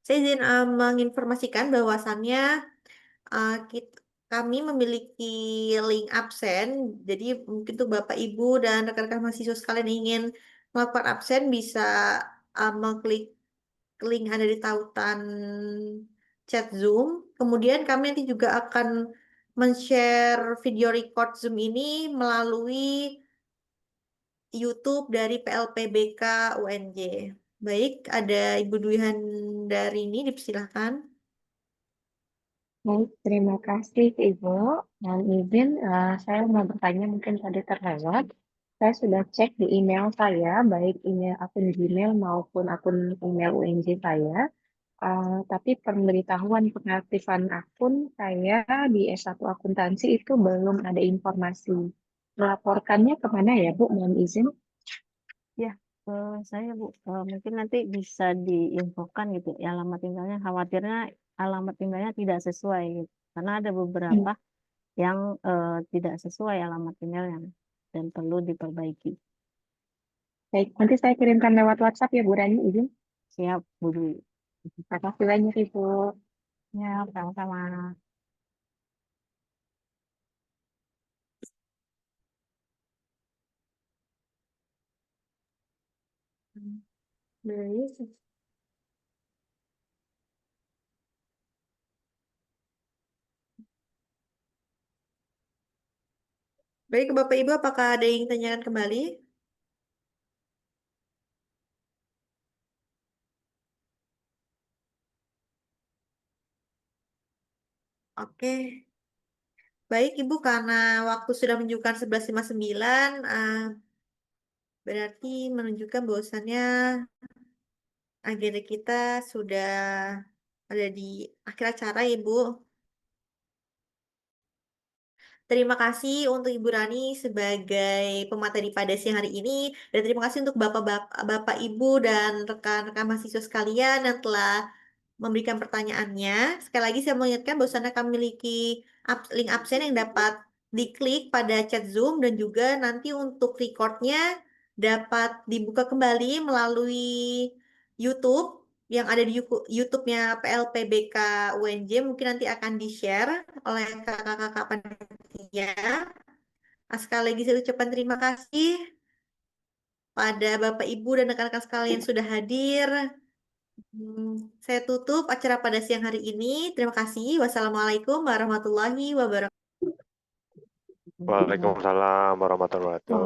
Saya izin menginformasikan bahwasannya kami memiliki link absen. Jadi mungkin untuk Bapak Ibu dan rekan-rekan mahasiswa sekalian yang ingin melakukan absen bisa mengklik link ada di tautan chat Zoom. Kemudian kami nanti juga akan men-share video record Zoom ini melalui YouTube dari PLPBK UNJ. Baik, ada Ibu Dwi Handarini, dipersilahkan. Baik, terima kasih Ibu. Dan izin saya mau bertanya mungkin tadi terlewat. Saya sudah cek di email saya, baik email akun Gmail maupun akun email UNJ saya. Tapi pemberitahuan pengaktifan akun saya di S1 akuntansi itu belum ada informasi. Melaporkannya kemana ya Bu? Mohon izin. Ya, saya Bu, mungkin nanti bisa diinfokan gitu ya, alamat emailnya. Khawatirnya alamat emailnya tidak sesuai gitu. Karena ada beberapa yang tidak sesuai alamat emailnya dan perlu diperbaiki. Baik, nanti saya kirimkan lewat WhatsApp ya Bu Rani, izin. Siap, Bu Dwi. Terima kasih banyak Ibu. Ya, sama-sama. Baik. Baik, Bapak Ibu, apakah ada yang ingin tanyakan kembali? Oke. Baik, Ibu, karena waktu sudah menunjukkan 11.59, berarti menunjukkan bahwasannya agenda kita sudah ada di akhir acara, Ibu. Terima kasih untuk Ibu Rani sebagai pemateri pada siang hari ini, dan terima kasih untuk Bapak Ibu dan rekan-rekan mahasiswa sekalian yang telah memberikan pertanyaannya. Sekali lagi saya mengingatkan bahwasannya kami memiliki link absen yang dapat diklik pada chat Zoom, dan juga nanti untuk recordnya dapat dibuka kembali melalui YouTube yang ada di YouTube-nya PLPBK UNJ. Mungkin nanti akan di-share oleh kakak-kakak panitia. Sekali lagi saya ucapkan terima kasih pada Bapak Ibu dan rekan-rekan sekalian yang sudah hadir. Saya tutup acara pada siang hari ini. Terima kasih. Wassalamualaikum warahmatullahi wabarakatuh. Waalaikumsalam warahmatullahi wabarakatuh.